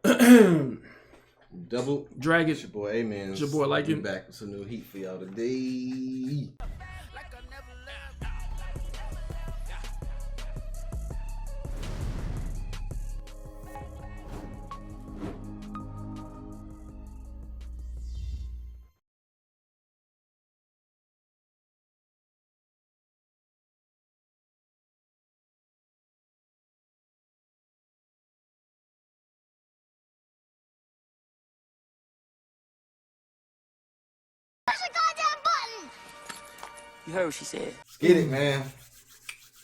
Double Dragon. It's your boy AMENZ. It's your boy Like It. Back with some new heat for y'all today. You heard what she said. Let's get it, man.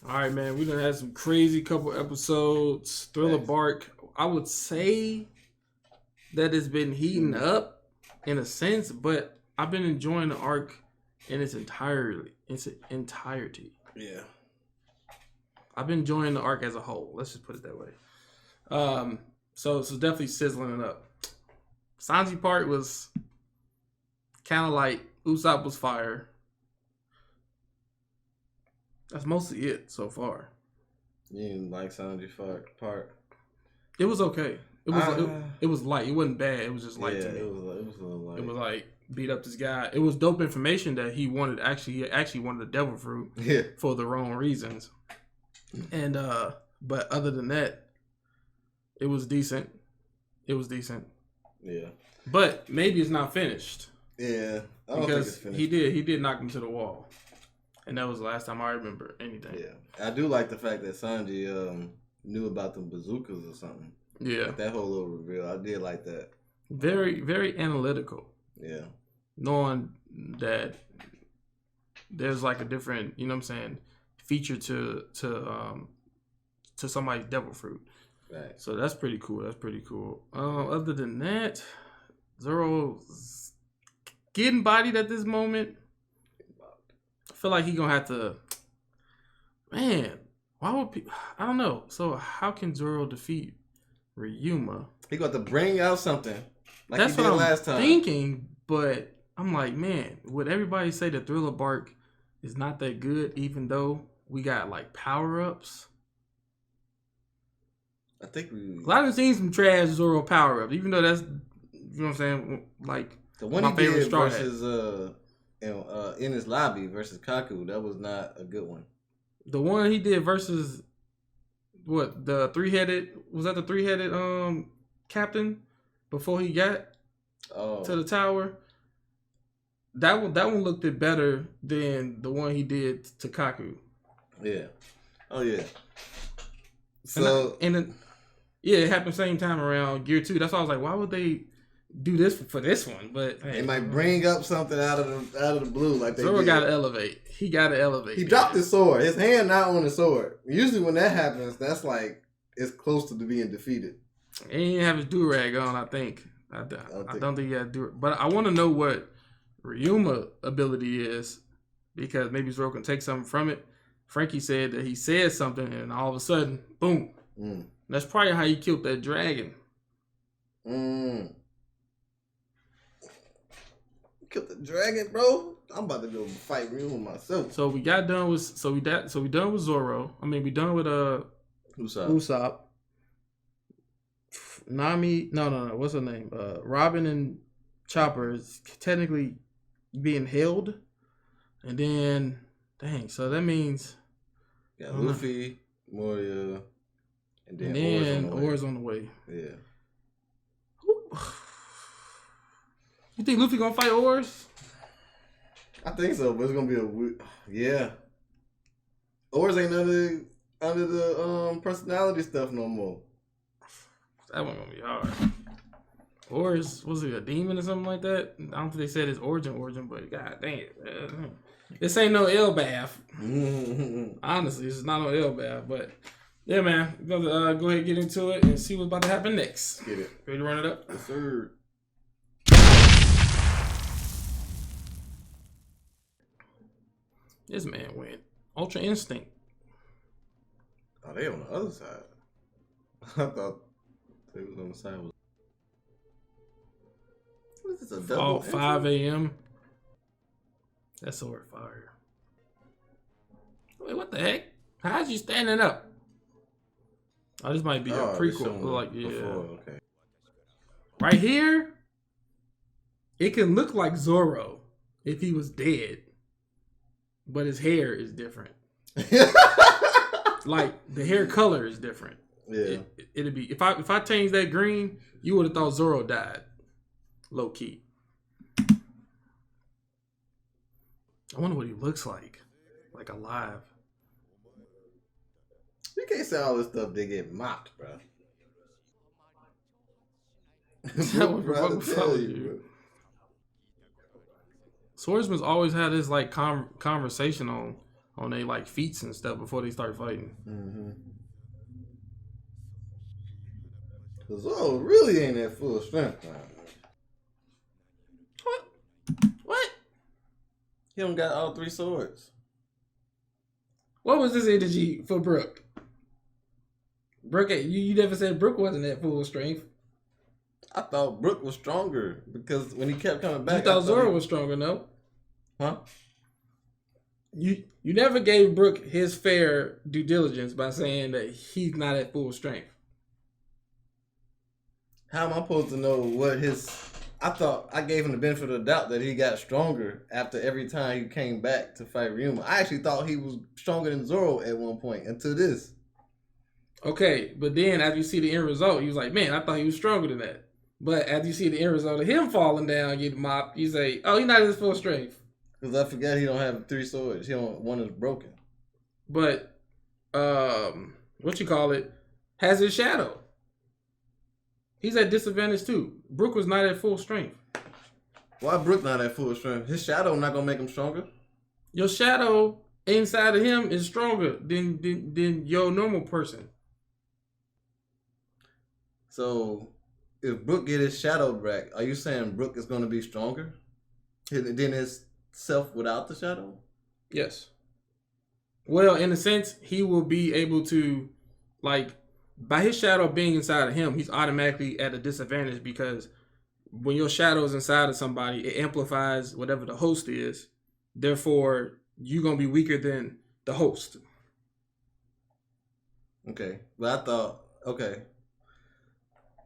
All right, man. We done had some crazy couple episodes. Thriller Bark. I would say that it's been heating up in a sense, but I've been enjoying the arc in its entirety. Yeah. I've been enjoying the arc as a whole. Let's just put it that way. So it's definitely sizzling it up. Sanji part was kind of like Usopp was fire. That's mostly it so far. You didn't like Sanji's part? It was okay. It was light. It wasn't bad. It was just light to me. It was a little light. It was like beat up this guy. It was dope information that he actually wanted the devil fruit for the wrong reasons. And but other than that, it was decent. Yeah. But maybe it's not finished. Yeah. I don't think it's finished. He did knock him to the wall. And that was the last time I remember anything. Yeah. I do like the fact that Sanji knew about the bazookas or something. Yeah. Like that whole little reveal. I did like that. Very, very analytical. Yeah. Knowing that there's like a different, you know what I'm saying, feature to somebody's devil fruit. Right. So that's pretty cool. Other than that, Zoro's getting bodied at this moment. I feel like he gonna have to. Man, why would people? I don't know. So how can Zoro defeat RYUMA? He got to bring out something. Like That's he did what I'm last time. thinking, but I'm like, man, would everybody say the Thriller Bark is not that good, even though we got like power ups? I think I haven't seen some trash Zoro power ups, even though that's, you know what I'm saying, like the one my he favorite did straw versus in his lobby versus Kaku, that was not a good one. The one he did versus what, the three-headed captain before he got to the tower? That one looked it better than the one he did to Kaku. Yeah. Oh yeah. So it happened same time around Gear 2. That's why I was like, why would they do this for this one? But hey, they might bring up something out of the blue like they Zoro did. gotta elevate. He gotta elevate. He dropped his sword. His hand not on the sword. Usually when that happens, that's like it's close to being defeated. He didn't have his do-rag on, I think. I don't think he had do-rag. But I want to know what RYUMA ability is, because maybe Zoro can take something from it. Frankie said that he said something and all of a sudden, boom. That's probably how he killed that dragon. Killed the dragon, bro. I'm about to go fight RYUMA myself. So we got done with we done with Zoro. I mean, we done with Usopp. Nami, no. What's her name? Robin and Chopper is technically being held, and then dang. So that means Luffy, Moria, and then Oars on the way. Yeah. You think Luffy gonna fight Oars? I think so, but it's gonna be yeah. Oars ain't under the personality stuff no more. That one gonna be hard. Oars, was it a demon or something like that? I don't think they said his origin, but god dang it. This ain't no Elbath. Honestly, this is not no Elbath, but yeah, man. We're gonna go ahead and get into it and see what's about to happen next. Get it. Ready to run it up? Yes, sir. This man went Ultra Instinct. Oh, they on the other side. I thought they was on the side. What is this, a double? 5 a.m. That's sword fire. Wait, what the heck? How's you standing up? Oh, this might be a prequel. Like, yeah. Before, okay. Right here, it can look like Zoro if he was dead, but his hair is different. Like the hair color is different. Yeah, it'd be if I changed that green, you would have thought Zoro died. Low key. I wonder what he looks like alive. You can't say all this stuff they get mocked, bro. What tell you, Swordsman's always had this like conversation on their like feats and stuff before they start fighting. Mm-hmm. Zoro really ain't at full strength now. What? He don't got all 3 swords. What was this energy for Brook? Brook, you never said Brook wasn't at full strength. I thought Brook was stronger because when he kept coming back, You thought Zoro was stronger, no? Huh? You never gave Brook his fair due diligence by saying that he's not at full strength. How am I supposed to know what his... I thought I gave him the benefit of the doubt that he got stronger after every time he came back to fight RYUMA. I actually thought he was stronger than Zoro at one point until this. Okay, but then after you see the end result, you was like, man, I thought he was stronger than that. But after you see the end result of him falling down, getting mopped, you say, oh, he's not at his full strength. Because I forgot he don't have 3 swords. One is broken. But, has his shadow. He's at disadvantage too. Brook was not at full strength. Why Brook not at full strength? His shadow not going to make him stronger? Your shadow inside of him is stronger than your normal person. So, if Brook get his shadow back, are you saying Brook is going to be stronger than his self without the shadow? Yes. Well, in a sense, he will be able to, like, by his shadow being inside of him, he's automatically at a disadvantage because when your shadow is inside of somebody, it amplifies whatever the host is. Therefore, you're going to be weaker than the host. Okay. But I thought, okay.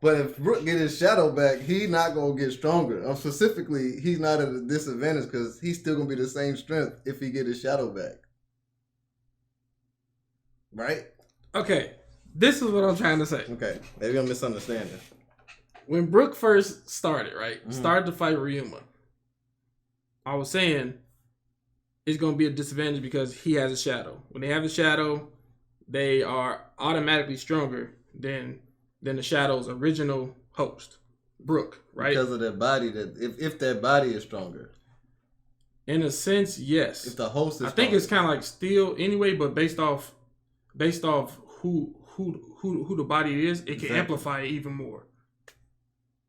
But if Brook get his shadow back, he's not going to get stronger. Specifically, he's not at a disadvantage because he's still going to be the same strength if he get his shadow back. Right? Okay. This is what I'm trying to say. Okay. Maybe I'm misunderstanding. When Brook first started, right? Mm-hmm. Started to fight RYUMA. I was saying it's going to be a disadvantage because he has a shadow. When they have a shadow, they are automatically stronger than the shadow's original host, Brook, right? Because of their body, that if their body is stronger. In a sense, yes. If the host is I think it's kind of like steel anyway, but based off who the body is, it can amplify it even more.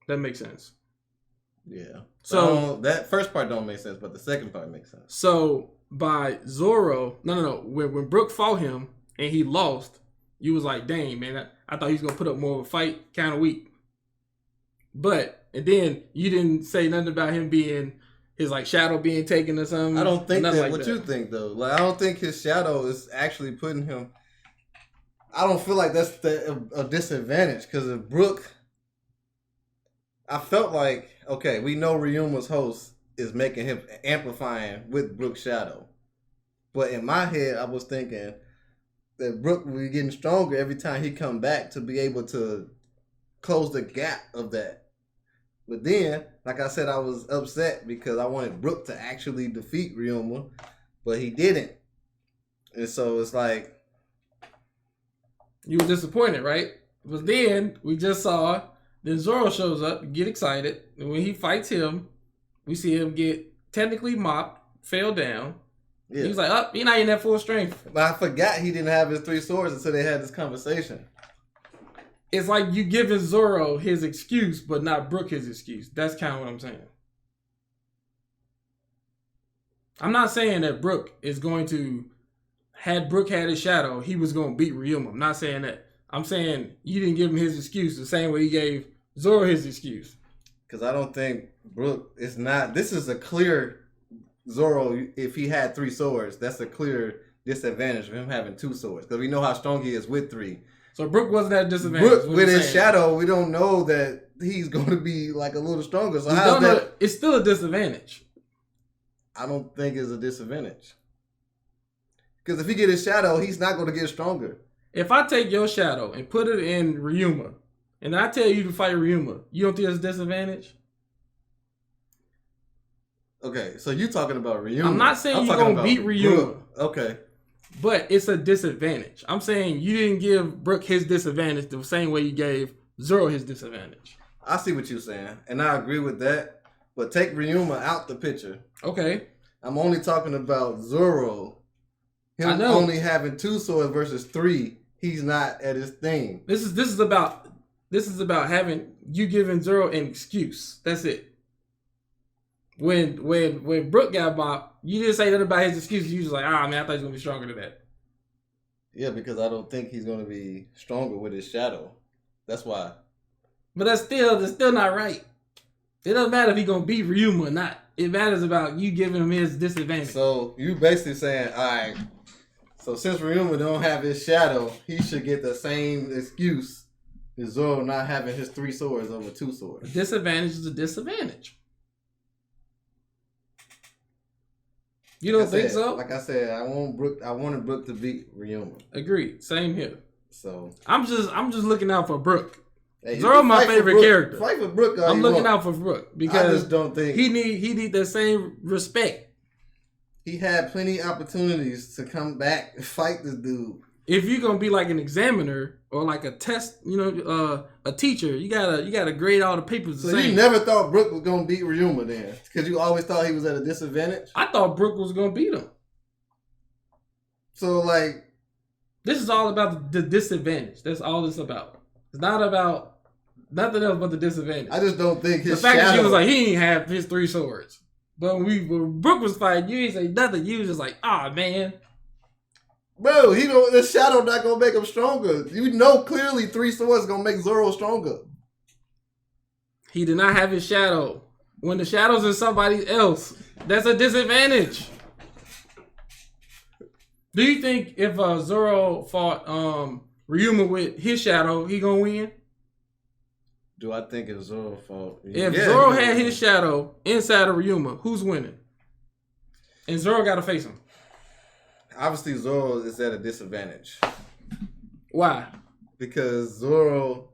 That makes sense. Yeah. So that first part don't make sense, but the second part makes sense. So by Zoro, no. When Brook fought him and he lost, you was like, dang, man, I thought he was going to put up more of a fight, kind of weak. And then you didn't say nothing about him being, his like shadow being taken or something. I don't think that, like what you think though. Like, I don't think his shadow is actually putting him, I don't feel like that's a disadvantage because if Brook, I felt like, okay, we know RYUMA's host is making him amplifying with Brook's shadow. But in my head, I was thinking that Brook will be getting stronger every time he come back to be able to close the gap of that. But then, like I said, I was upset because I wanted Brook to actually defeat RYUMA, but he didn't. And so it's like, you were disappointed, right? But then we just saw, then Zoro shows up, get excited, and when he fights him, we see him get technically mopped, fell down. Yeah. He was like, oh, you're not in that full strength. But I forgot he didn't have his 3 swords until they had this conversation. It's like you giving Zoro his excuse, but not Brook his excuse. That's kind of what I'm saying. I'm not saying that Brook is going to, had Brook had his shadow, he was going to beat RYUMA. I'm not saying that. I'm saying you didn't give him his excuse the same way you gave Zoro his excuse. Because I don't think Brook is not, this is a clear Zoro, if he had 3 swords, that's a clear disadvantage of him having 2 swords. Because we know how strong he is with 3. So Brook wasn't at a disadvantage. Brook with his shadow, we don't know that he's going to be like a little stronger. So how's that? It's still a disadvantage. I don't think it's a disadvantage. Because if he get his shadow, he's not going to get stronger. If I take your shadow and put it in RYUMA, and I tell you to fight RYUMA, you don't think it's a disadvantage? Okay, so you talking about RYUMA. I'm not saying you're going to beat RYUMA. Brook. Okay. But it's a disadvantage. I'm saying you didn't give Brook his disadvantage the same way you gave ZORO his disadvantage. I see what you're saying, and I agree with that. But take RYUMA out the picture. Okay. I'm only talking about ZORO. Him only having 2 swords versus 3. He's not at his thing. This is about having you giving ZORO an excuse. That's it. When Brook got bopped, you didn't say nothing about his excuse. You was like, man, I thought he was gonna be stronger than that. Yeah, because I don't think he's gonna be stronger with his shadow. That's why. But that's still not right. It doesn't matter if he's gonna beat RYUMA or not. It matters about you giving him his disadvantage. So you basically saying, all right. So since RYUMA don't have his shadow, he should get the same excuse as ZORO not having his 3 swords over 2 swords. A disadvantage is a disadvantage. You don't think so? Like I said, I wanted Brook to beat RYUMA. Agreed. Same here. So I'm just looking out for Brook. Hey, ZORO my favorite character. Fight for Brook. I'm looking out for Brook because I just don't think he need the same respect. He had plenty of opportunities to come back and fight this dude. If you're gonna be like an examiner or like a test, a teacher, you gotta grade all the papers the same. So you never thought Brook was gonna beat RYUMA then? Because you always thought he was at a disadvantage? I thought Brook was gonna beat him. So like, this is all about the disadvantage. That's all it's about. It's not about nothing else but the disadvantage. I just don't think his the fact that she was like he didn't have his 3 swords. But when Brook was fighting, you ain't say nothing. You was just like, man. Bro, the shadow not gonna make him stronger. You know clearly 3 swords gonna make ZORO stronger. He did not have his shadow. When the shadow's in somebody else, that's a disadvantage. Do you think if ZORO fought RYUMA with his shadow, he gonna win? Do I think if ZORO fought? If ZORO had his shadow inside of RYUMA, who's winning? And ZORO got to face him. Obviously, ZORO is at a disadvantage. Why? Because ZORO,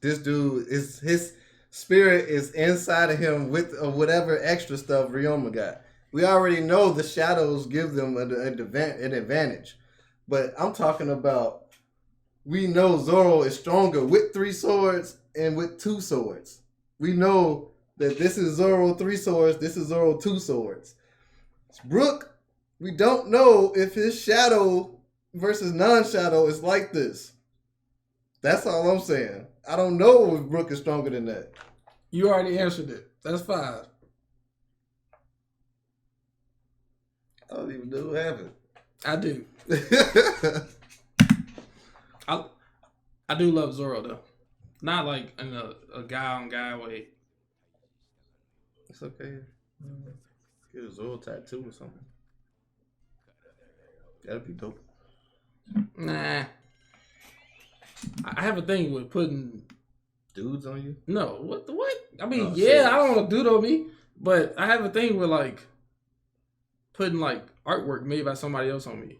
this dude, his spirit is inside of him with whatever extra stuff RYUMA got. We already know the shadows give them an advantage. But I'm talking about, we know ZORO is stronger with 3 swords and with 2 swords. We know that this is ZORO 3 swords, this is ZORO 2 swords. Brook, we don't know if his shadow versus non-shadow is like this. That's all I'm saying. I don't know if Brook is stronger than that. You already answered it. That's 5. I don't even know who have it. I do. I do love ZORO though. Not like in a guy on guy way. It's okay. Get a ZORO tattoo or something. That'd be dope. Nah. I have a thing with putting dudes on you. No, what? I mean, yeah, I don't want a dude on me, but I have a thing with like putting like artwork made by somebody else on me.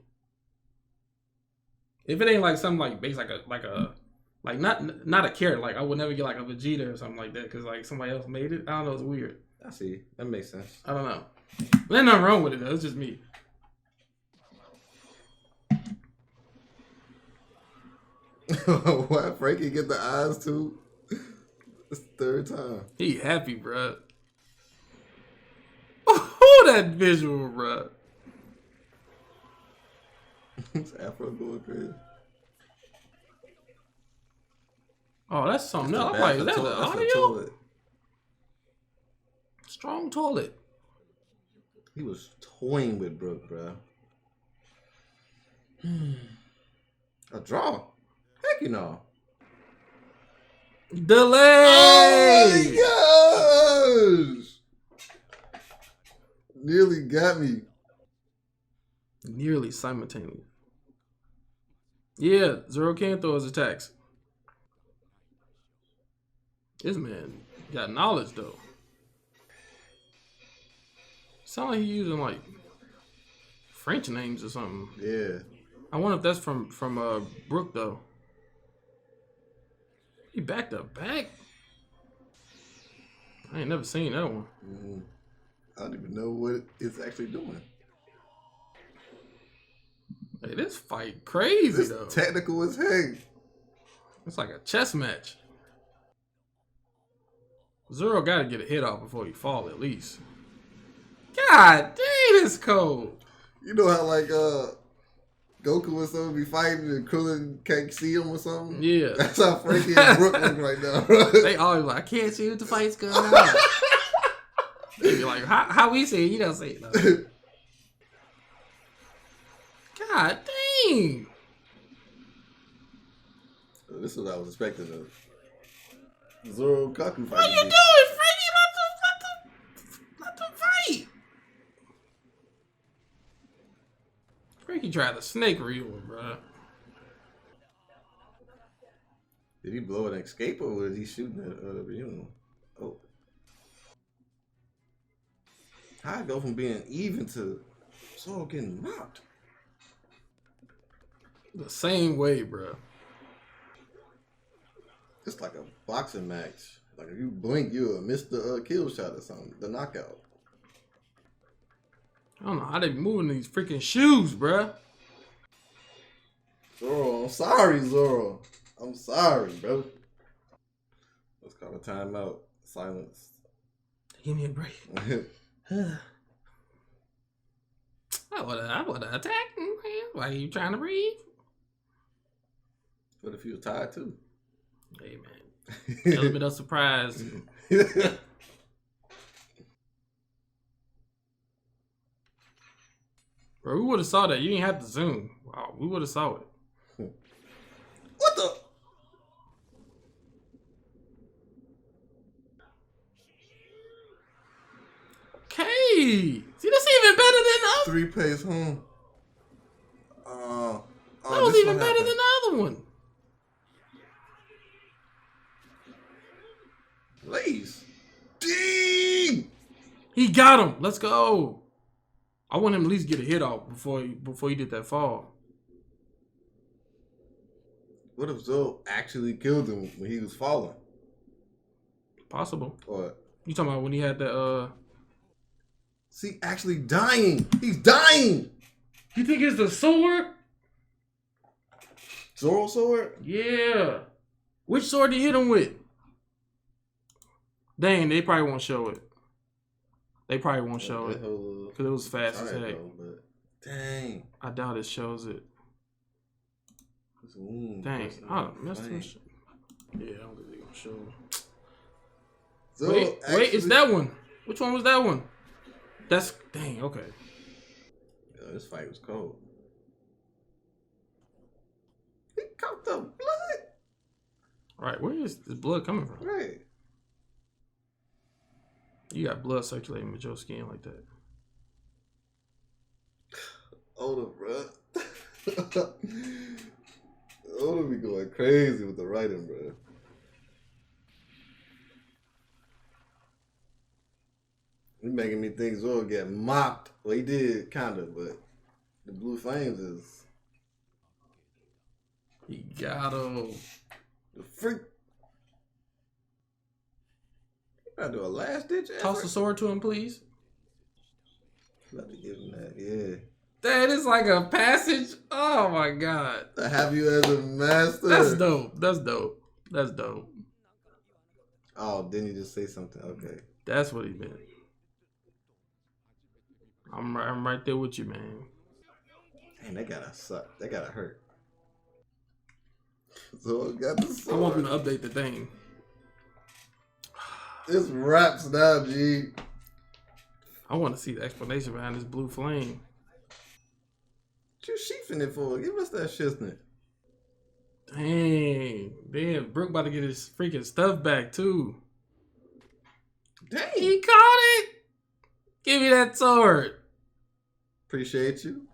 If it ain't like something like based like not a carrot, like I would never get like a Vegeta or something like that because like somebody else made it. I don't know, it's weird. I see. That makes sense. I don't know. There's nothing wrong with it though. It's just me. Why Frankie get the eyes too? It's the 3rd time. He happy, bro. Oh, that visual, bro. It's Afro going crazy. Oh, that's something else. I'm like, is that the audio? Strong toilet. He was toying with Brook, bro. A draw. Heck, you know. Delay. Oh my gosh! Nearly got me. Nearly simultaneous. Yeah, Zoro can throw his attacks. This man got knowledge though. Sound like he using like French names or something. Yeah. I wonder if that's from Brook though. He backed up back. I ain't never seen that one. Mm-hmm. I don't even know what it's actually doing. Hey, this fight crazy This though. technical as heck. It's like a chess match. Zoro got to get a hit off before he fall at least. God dang, this cold. You know how like Goku and something be fighting and Krillin can't see him or something? Yeah. That's how Frankie and Brook look right now. They always like, I can't see what the fight's going on. They be like, how we see it? You don't see it though. God dang. This is what I was expecting of Zoro Kaku fight. What you doing, Frankie? Let them fight. Frankie tried to snake Ryuma, bro. Did he blow an escape or was he shooting at Ryuma? Oh. How I go from being even to Zoro getting knocked? The same way, bro. It's like a boxing match. Like if you blink, you'll miss the kill shot or something. The knockout. I don't know how they be moving these freaking shoes, bruh. Zoro, I'm sorry, Zoro. I'm sorry, bro. Let's call a timeout. Silence. Give me a break. I would've attacked him, man. Why are you trying to breathe? What if you were tired too? Hey, man. Element of surprise. Bro, we would have saw that. You didn't have to zoom. Wow, we would have saw it. What the? Okay. See, that's even better than the other. 3 pace home. That was even better than the other one. Please. Ding! He got him. Let's go. I want him to at least get a hit off before he did that fall. What if Zoro actually killed him when he was falling? Possible. What? You talking about when he had the See, actually dying. He's dying. You think it's the sword? Zoro sword? Yeah. Which sword did he hit him with? Dang, they probably won't show it. They probably won't show it. Because it was fast as heck. But dang. I doubt it shows it. Dang. I missed him. Yeah, I don't think they're going to show it. Zoro Wait, it's that one. Which one was that one? That's, dang, okay. Yo, this fight was cold. He caught the blood. Right, where is this blood coming from? Right. You got blood circulating with your skin like that. Oda, bro. Oda be going crazy with the writing, bro. He making me think Zoro get mopped. Well, he did, kind of, but the Blue Flames is... He got him. The freak. You gotta do a last ditch effort. Toss the sword to him, please. Let me give him that, yeah. That is like a passage. Oh my god. I have you as a master. That's dope. That's dope. That's dope. Oh, didn't you just say something? Okay. That's what he meant. I'm right there with you, man. Dang, that gotta suck. That gotta hurt. So I got the sword. I want them to update the thing. It's wraps now, G. I want to see the explanation behind this blue flame. What you sheathing it for? Give us that shiznit. Dang. Damn, Brook about to get his freaking stuff back, too. Dang. He caught it. Give me that sword. Appreciate you.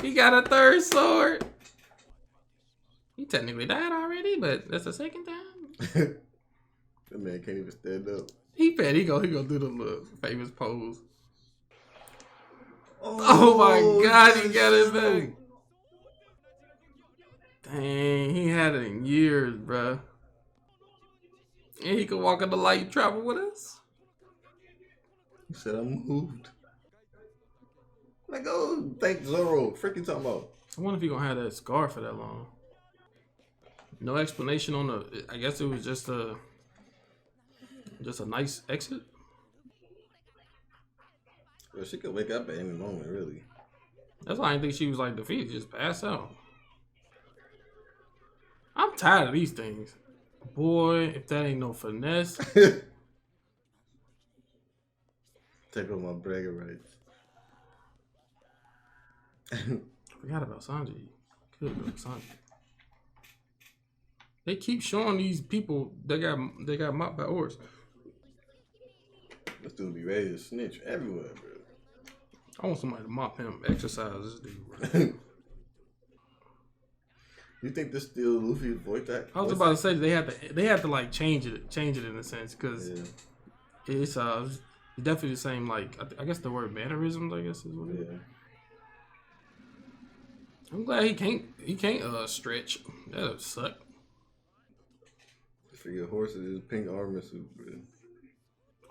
He got a third sword. He technically died already, but that's the second time. That man can't even stand up. He go do the little famous pose. Oh my God, he got it back. Dang, he had it in years, bruh. And he could walk in the light and travel with us. He said, I'm moved. Like, oh, thank Zoro. Freaking talking about. I wonder if he gonna have that scar for that long. No explanation on the. I guess it was just a nice exit. Well, she could wake up at any moment, really. That's why I didn't think she was like defeated. Just pass out. I'm tired of these things. Boy, if that ain't no finesse. Take on my bragging rights. Forgot about Sanji. Could have been Sanji. They keep showing these people they got mopped by oars. This dude be ready to snitch everywhere, bro. I want somebody to mop him, exercise this dude, bro. You think this still Luffy's voice act? I was about to say they have to like change it in a sense because it's definitely the same, like I guess the word mannerisms, I guess is what it is. I'm glad he can't stretch. That'd suck. For your horses, pink armor suit, bro.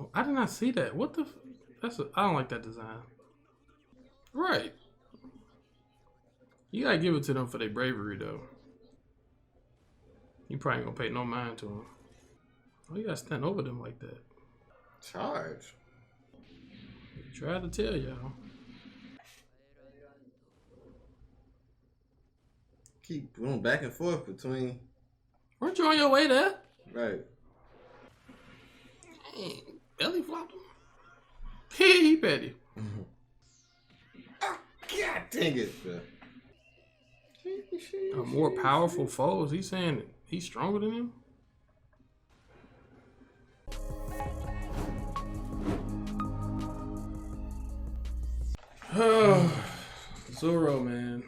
Oh, I did not see that. What the? I don't like that design. Right. You gotta give it to them for their bravery, though. You probably ain't gonna pay no mind to them. Oh, you gotta stand over them like that. Charge. Try to tell y'all. Keep going back and forth between. Weren't you on your way there? Right. Dang, belly flopped him. He petty. Oh, God dang it, bro. More powerful foes. He's saying he's stronger than him. Zoro, man.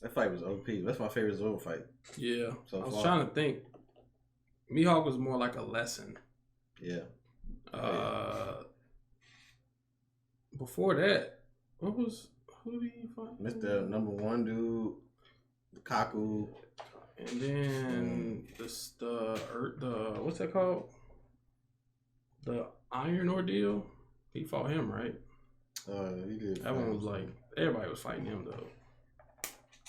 That fight was OP. That's my favorite Zoro fight. Yeah. So I was trying to think. Mihawk was more like a lesson. Yeah. Before that, who did he fight? Mr. Number One dude, Kaku, and then the what's that called? The Iron Ordeal. He fought him, right? He did. That one was like everybody was fighting him though.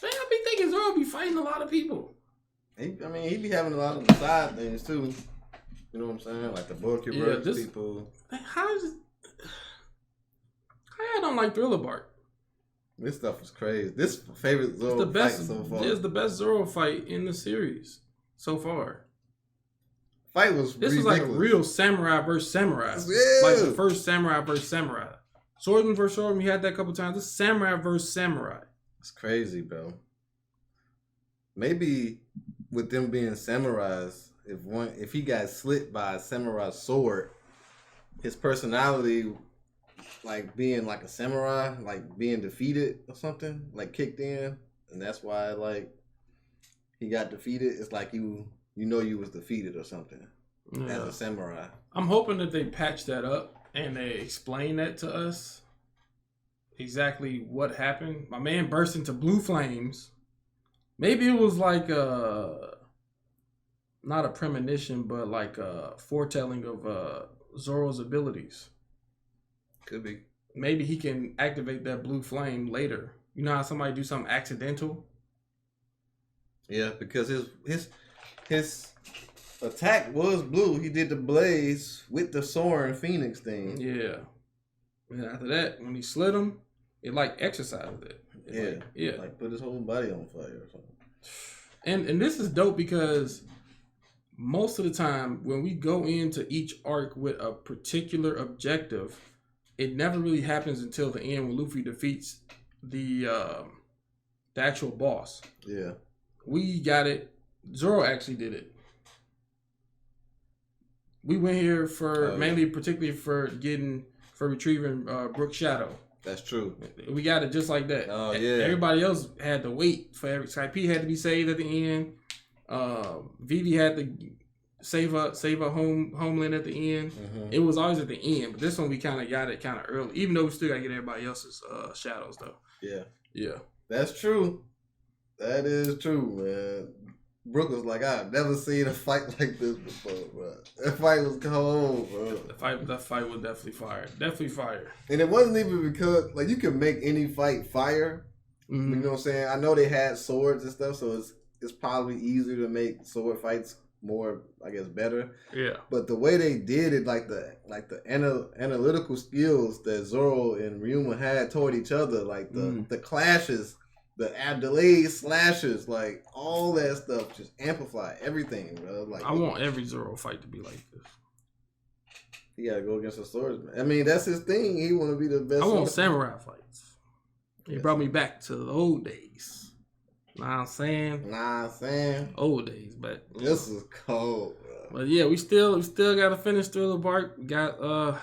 Man, I be thinking Zoro be fighting a lot of people. He be having a lot of the side things too. You know what I'm saying? Like the book people. Man, how y'all don't like Thriller Bark? This stuff was crazy. This favorite Zoro fight so far. It's the best Zoro fight in the series so far. Fight was This ridiculous. was like a real samurai versus samurai. Yeah. Like the first samurai versus samurai. Swordsman versus swordsman, we had that a couple times. This is samurai versus samurai. It's crazy, bro. Maybe with them being samurais, if he got slit by a samurai sword, his personality, like being like a samurai, like being defeated or something, like kicked in, and that's why like he got defeated. It's like you was defeated or something as a samurai. I'm hoping that they patch that up and they explain that to us. Exactly what happened. My man burst into blue flames. Maybe it was like not a premonition, but like a foretelling of Zoro's abilities. Could be. Maybe he can activate that blue flame later. You know how somebody do something accidental? Yeah, because his attack was blue. He did the blaze with the Soaring Phoenix thing. Yeah. And after that, when he slit him, it like exercised it. Like put his whole body on fire or something. And this is dope because most of the time when we go into each arc with a particular objective, it never really happens until the end when Luffy defeats the actual boss. Yeah. We got it. Zoro actually did it. We went here for particularly for retrieving Brook's shadow. That's true. We got it just like that. Oh yeah. Everybody else had to wait for every. Skype had to be saved at the end. Vivi had to save her homeland at the end. Mm-hmm. It was always at the end, but this one we kind of got it kind of early. Even though we still got to get everybody else's shadows though. Yeah. Yeah. That's true. That is true, man. Brooke was like, I've never seen a fight like this before, bro. That fight was cold, bro. That fight was definitely fire. Definitely fire. And it wasn't even because, like, you can make any fight fire. Mm-hmm. You know what I'm saying? I know they had swords and stuff, so it's probably easier to make sword fights more, I guess, better. Yeah. But the way they did it, like the analytical skills that ZORO and RYUMA had toward each other, like the clashes, the delayed slashes, like all that stuff, just amplify everything, bro. Like I want every ZORO fight to be like this. He gotta go against a swordsman. I mean, that's his thing. He want to be the best. I want samurai fights. He brought me back to the old days. Know what I'm saying? Old days, but this is cold, bro. But yeah, we still gotta finish Thriller Bark. We got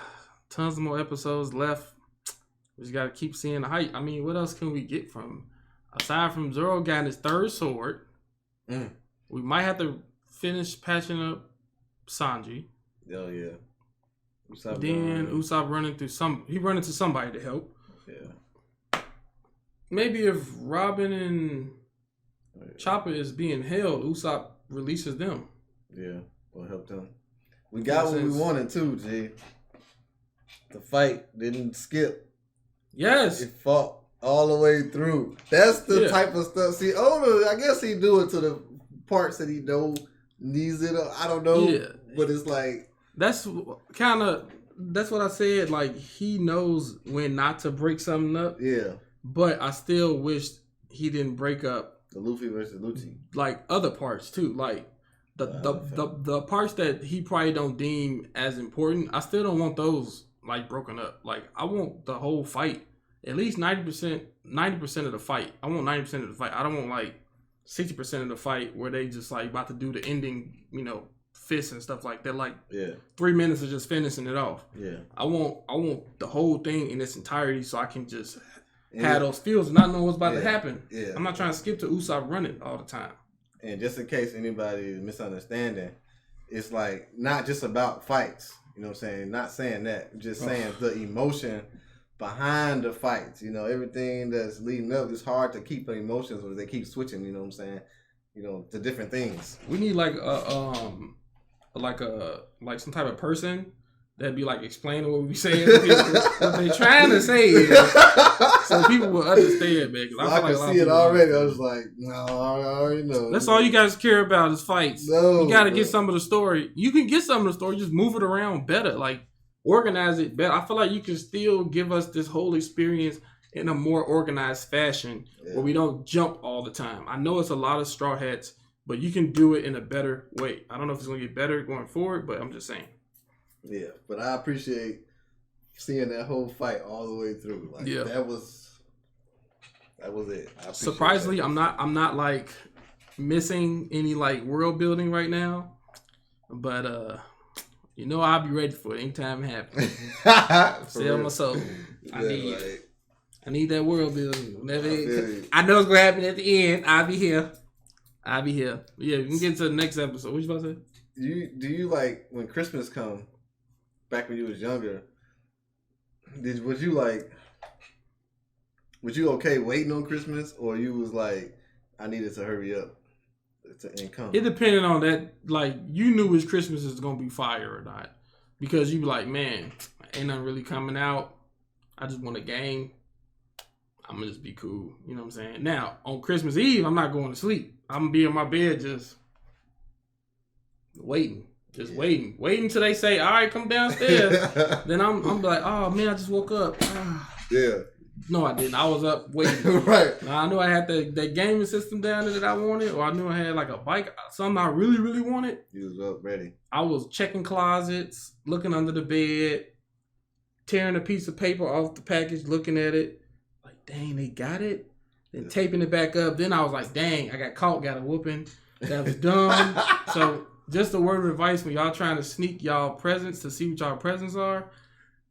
tons of more episodes left. We just gotta keep seeing the hype. I mean, what else can we get from? Aside from ZORO getting his third sword, we might have to finish patching up Sanji. Oh yeah. Usopp running to somebody to help. Yeah. Maybe if Robin and Chopper is being held, Usopp releases them. Yeah, will help them. We got what we wanted too, G. The fight didn't skip. Yes. It fought all the way through. That's the type of stuff. See, Oda, I guess he do it to the parts that he needs it. I don't know. Yeah. But it's like that's what I said. Like he knows when not to break something up. Yeah. But I still wish he didn't break up the Luffy versus Lucci. Like other parts too. Like the parts that he probably don't deem as important. I still don't want those like broken up. Like I want the whole fight. At least 90% of the fight. I want 90% of the fight. I don't want like 60% of the fight where they just like about to do the ending, fists and stuff like that. Like 3 minutes of just finishing it off. Yeah. I want the whole thing in its entirety so I can just have those feels and not know what's about to happen. Yeah. I'm not trying to skip to Usopp running all the time. And just in case anybody is misunderstanding, it's like not just about fights. You know what I'm saying? Not saying that. Just saying the emotion behind the fights, everything that's leading up. It's hard to keep the emotions when they keep switching. You know what I'm saying? To different things. We need like some type of person that'd be like explaining what we saying. What they trying to say is, so people will understand, man. I can see it already. I was like, no, I already know. That's all you guys care about is fights. No, you got to get some of the story. You can get some of the story. Just move it around better. Like. Organize it better. I feel like you can still give us this whole experience in a more organized fashion where we don't jump all the time. I know it's a lot of straw hats, but you can do it in a better way. I don't know if it's going to get better going forward, but I'm just saying. Yeah, but I appreciate seeing that whole fight all the way through. Like that was it. Surprisingly, I'm not like missing any like world building right now, but I'll be ready for it anytime it happens. Sell my soul. I need that world building. I know it's gonna happen at the end. I'll be here. Yeah, we can get to the next episode. What you about to say? Do you like when Christmas come? Back when you was younger, was you okay waiting on Christmas, or you was like, I needed to hurry up? It depended on that. Like you knew which Christmas is gonna be fire or not, because you be like, man, ain't nothing really coming out. I just want a game. I'm gonna just be cool. You know what I'm saying? Now on Christmas Eve, I'm not going to sleep. I'm gonna be in my bed just waiting, waiting till they say, all right, come downstairs. Then I'm like, oh man, I just woke up. Yeah. No, I didn't. I was up waiting. Right. I knew I had that gaming system down there that I wanted, or I knew I had like a bike, something I really, really wanted. You was up ready. I was checking closets, looking under the bed, tearing a piece of paper off the package, looking at it. Like, dang, they got it? Then taping it back up. Then I was like, dang, I got caught, got a whooping. That was dumb. So just a word of advice when y'all trying to sneak y'all presents to see what y'all presents are,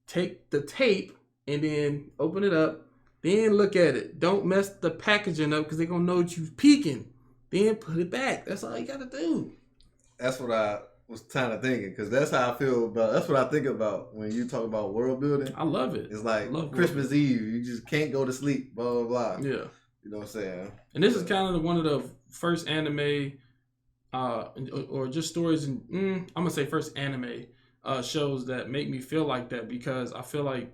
take the tape and then open it up. Then look at it. Don't mess the packaging up because they're gonna know that you're peeking. Then put it back. That's all you gotta do. That's what I was kind of thinking, because that's how I feel about. That's what I think about when you talk about world building. I love it. It's like Christmas Eve. You just can't go to sleep. Blah blah blah. Yeah. You know what I'm saying? And this is kind of one of the first anime, or just stories. And I'm gonna say first anime shows that make me feel like that, because I feel like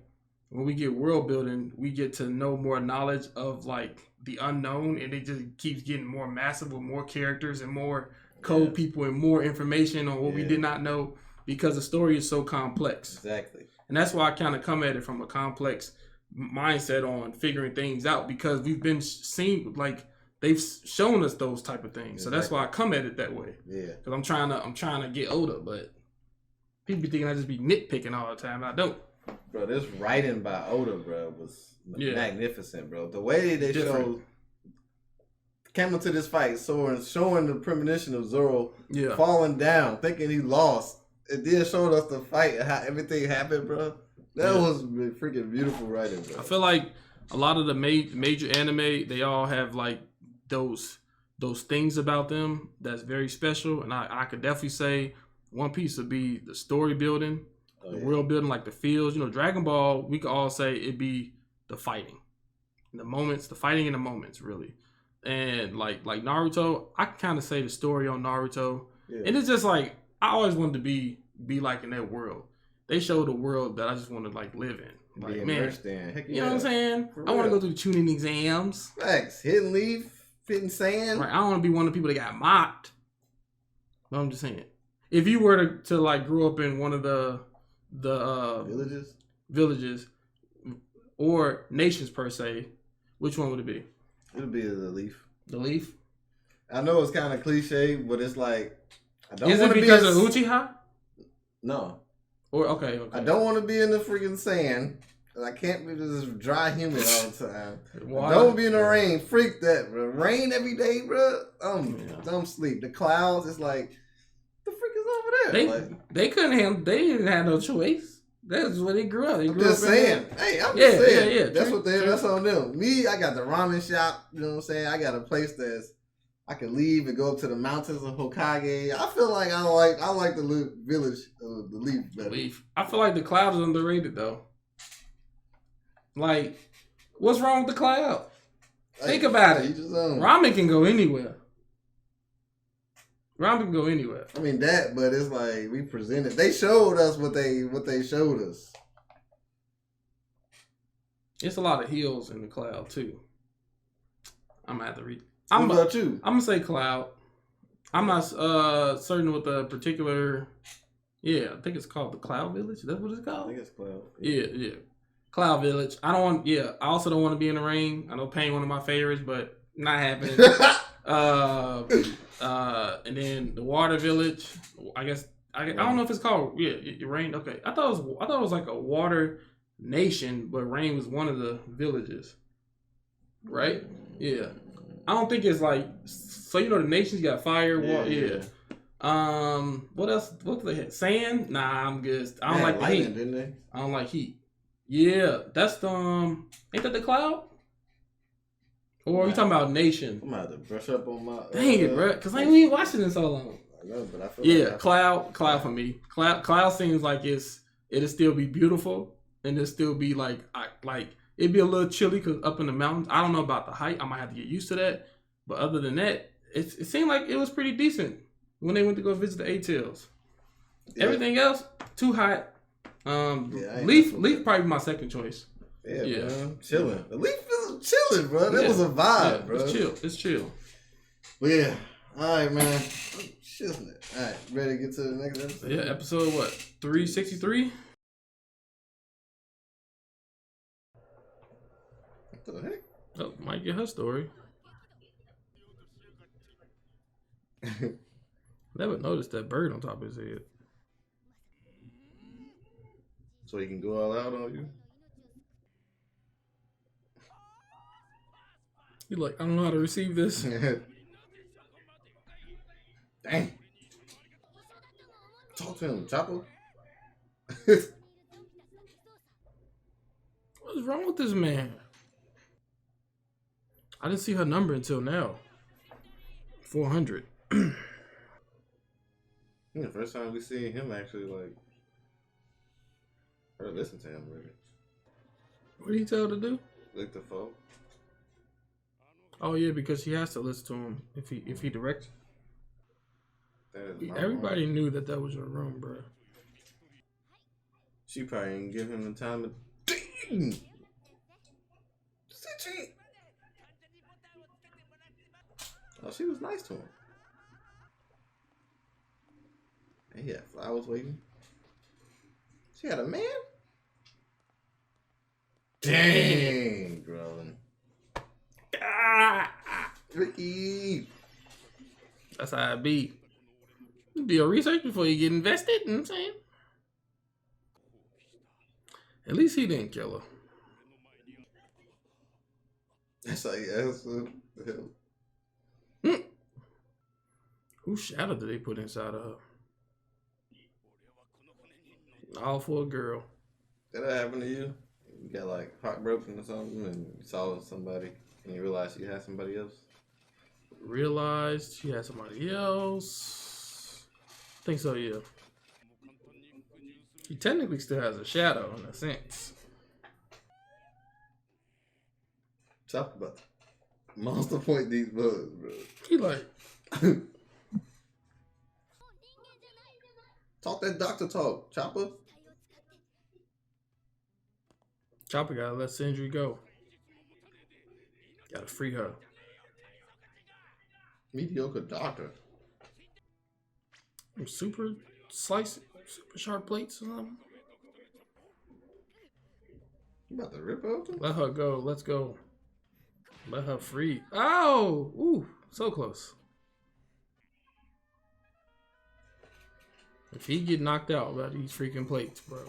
when we get world building, we get to know more knowledge of like the unknown, and it just keeps getting more massive with more characters and more code people and more information on what we did not know, because the story is so complex. Exactly. And that's why I kind of come at it from a complex mindset on figuring things out, because we've been seeing, like, they've shown us those type of things. Exactly. So that's why I come at it that way. Yeah. Because I'm trying to get older, but people be thinking I just be nitpicking all the time. I don't. Bro, this writing by Oda, bro, was magnificent, bro. The way they showed came into this fight, showing the premonition of Zoro falling down, thinking he lost. It then showed us the fight and how everything happened, bro. That was freaking beautiful writing, bro. I feel like a lot of the major anime, they all have like those things about them that's very special. And I could definitely say One Piece would be the story building, the world building, like the fields. You know, Dragon Ball, we could all say it'd be the fighting. The moments, the fighting in the moments, really. And like Naruto, I can kind of say the story on Naruto. Yeah. And it's just like, I always wanted to be like in that world. They showed a world that I just want to like live in. Like, man, you know what I'm saying? I want to go through the tuning exams. Facts. Hitting leaf, hitting sand. Right. I don't want to be one of the people that got mocked. But I'm just saying, if you were to like grow up in one of the villages or nations per se, which one would it be? It'll be the leaf. The leaf? I know it's kind of cliche, but it's like, I don't want to be. Is it because of Uchiha? No. Or okay. I don't want to be in the freaking sand. And I can't be just dry humid all the time. I don't be in the rain. Freak that, bro. Rain every day, bro. I'm sleep. The clouds, it's like, the freak is over there. They couldn't handle. They didn't have no choice. That's where they grew up. I'm just saying. Hey, I'm just saying. Yeah. That's on them. Me, I got the ramen shop. You know what I'm saying? I got a place that's I can leave and go up to the mountains of Hokage. I feel like I like the village, the leaf better. I feel like the cloud is underrated though. Like, what's wrong with the cloud? Think about it. Ramen can go anywhere. Ramen can go anywhere. I mean that, but it's like we presented. They showed us what they showed us. It's a lot of hills in the cloud too. I'm gonna have to read. What about you? I'm gonna say cloud. I'm not certain what the particular. Yeah, I think it's called the Cloud Village. That's what it's called. I think it's Cloud. Yeah. Cloud Village. I don't want. Yeah, I also don't want to be in the rain. I know Pain one of my favorites, but not happening. And then the Water Village. I guess I don't know if it's called. Yeah, rain. Okay, I thought it was like a water nation, but rain was one of the villages. Right? Yeah. I don't think it's like, so you know the nations got fire, water, what else? What the heck? Sand? Nah, I'm good. I don't like the heat. Didn't they? I don't like heat. Yeah, that's the ain't that the cloud? Or are you talking about nation? I'm gonna have to brush up on my. Dang it, bro, because I ain't even watching it so long. I know, but I feel like cloud for me. Cloud seems like it'll still be beautiful, and it'll still be like it'd be a little chilly because up in the mountains. I don't know about the height. I might have to get used to that. But other than that, it seemed like it was pretty decent when they went to go visit the A-Tails. Yeah. Everything else, too hot. Leaf probably my second choice. Yeah. Man. Chilling. The Leaf is chilling, bro. That was a vibe, bro. It's chill. But yeah. All right, man. Shizzling it. All right. Ready to get to the next episode? Yeah, episode what? 363? What the heck? Oh, might get her story. Never noticed that bird on top of his head. So he can go all out on you? He's like, I don't know how to receive this. Dang. Talk to him, Chapo. What's wrong with this man? I didn't see her number until now. 400. The first time we see him actually like or listen to him really. What did he tell her to do? Lick the phone. Oh yeah, because she has to listen to him if he directs. Everybody knew that was your room, bro. She probably didn't give him the time to. Dang! Oh, she was nice to him. And he had flowers waiting. She had a man? Dang, Growling. Ricky. That's how it be. You do your research before you get invested, you know what I'm saying? At least he didn't kill her. That's how you answer him. Whose shadow did they put inside of her? All for a girl. Did that happen to you? You got like heartbroken or something and you saw somebody and you realized you had somebody else? Realized she had somebody else. I think so, yeah. He technically still has a shadow in a sense. Talk about Monster Point these bugs, bro. He like talk that doctor talk, Chopper. Chopper gotta let Sindri go. Gotta free her. Mediocre doctor. Super sharp plates or something. You about to rip open? Let her go. Let's go. Let her free. Oh! Ooh, so close. If he get knocked out by these freaking plates, bro.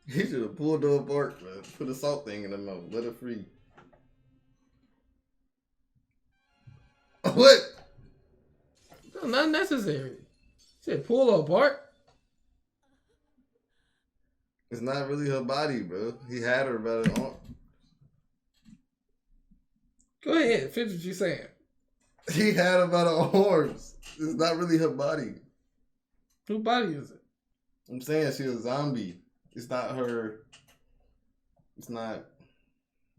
He should have pulled her apart, man. Put a salt thing in her mouth. Let her free. What? No, not necessary. He said pull her apart. It's not really her body, bro. He had her by the arm. Go ahead. Finish what you're saying. He had her by the arms. It's not really her body. Whose body is it? I'm saying she's a zombie. It's not her. It's not.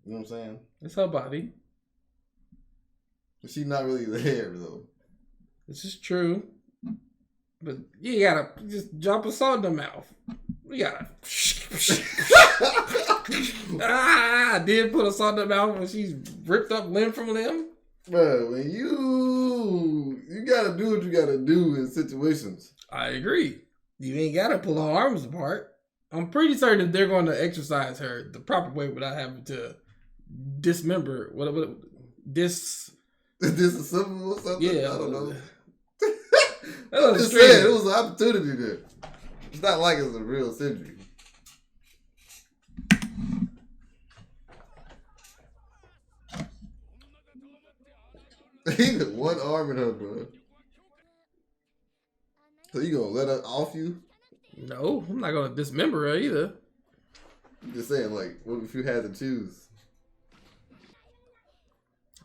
You know what I'm saying? It's her body. She's not really there, though. This is true. But you gotta just drop a salt in the mouth. You gotta. I did put a salt in the mouth when she's ripped up limb from limb. Bro, when you gotta do what you gotta do in situations. I agree. You ain't gotta pull her arms apart. I'm pretty certain that they're going to exercise her the proper way without having to dismember. Disassemble or something? Yeah. I don't know. I'm just saying, it was an opportunity there. It's not like it's a real surgery. He got one arm in her, bro. So you gonna let her off you? No, I'm not gonna dismember her either. I'm just saying, like, what if you had to choose?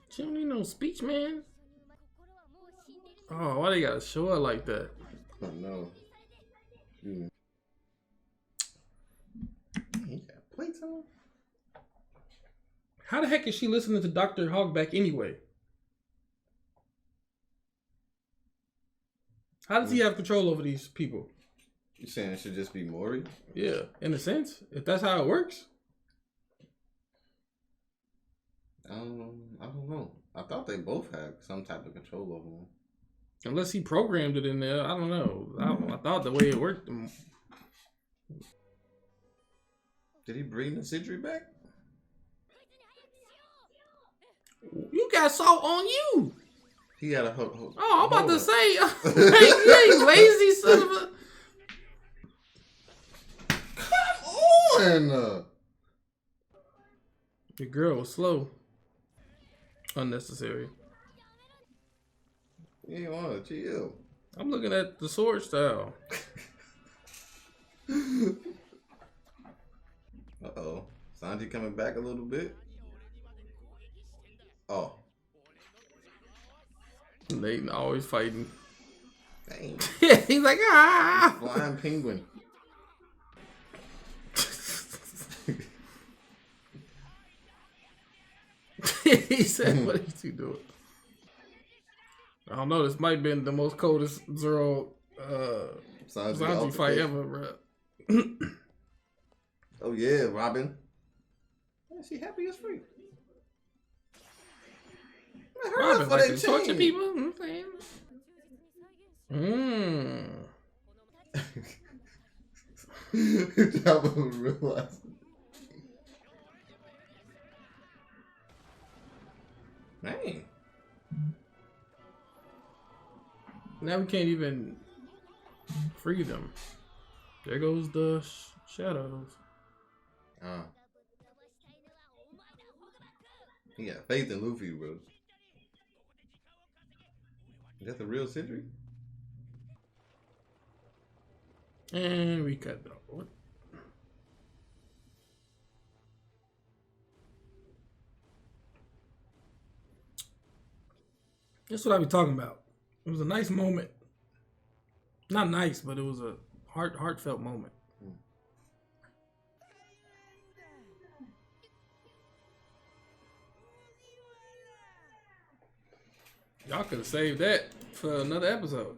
She don't need no speech, man. Oh, why they gotta show her like that? Oh no. He got plates on. How the heck is she listening to Dr. Hogback anyway? How does he have control over these people? You saying it should just be Maury? Yeah, in a sense, if that's how it works. I don't know. I thought they both had some type of control over him. Unless he programmed it in there, I don't know. I thought the way it worked. Did he bring the Sidri back? You got salt on you. He had a hook. Oh, I'm about to say, you lazy son of a. Come on. The girl was slow. Unnecessary. You ain't want to chill. I'm looking at the sword style. Uh-oh. Sanji coming back a little bit. Oh. They always fighting. Dang. He's like, ah! Flying penguin. He said, what is he doing? I don't know. This might have been the most coldest Zoro Sanji fight ever, bro. Oh, yeah, Robin. Yeah, she happy as freak. Robin like to torture people. Chopper realized. Dang. Now we can't even free them. There goes the shadows. He got faith in Luffy, bro. Is that the real Sidri? And we cut the what? That's what I be talking about. It was a nice moment. Not nice, but it was a heartfelt moment. Y'all could have saved that for another episode.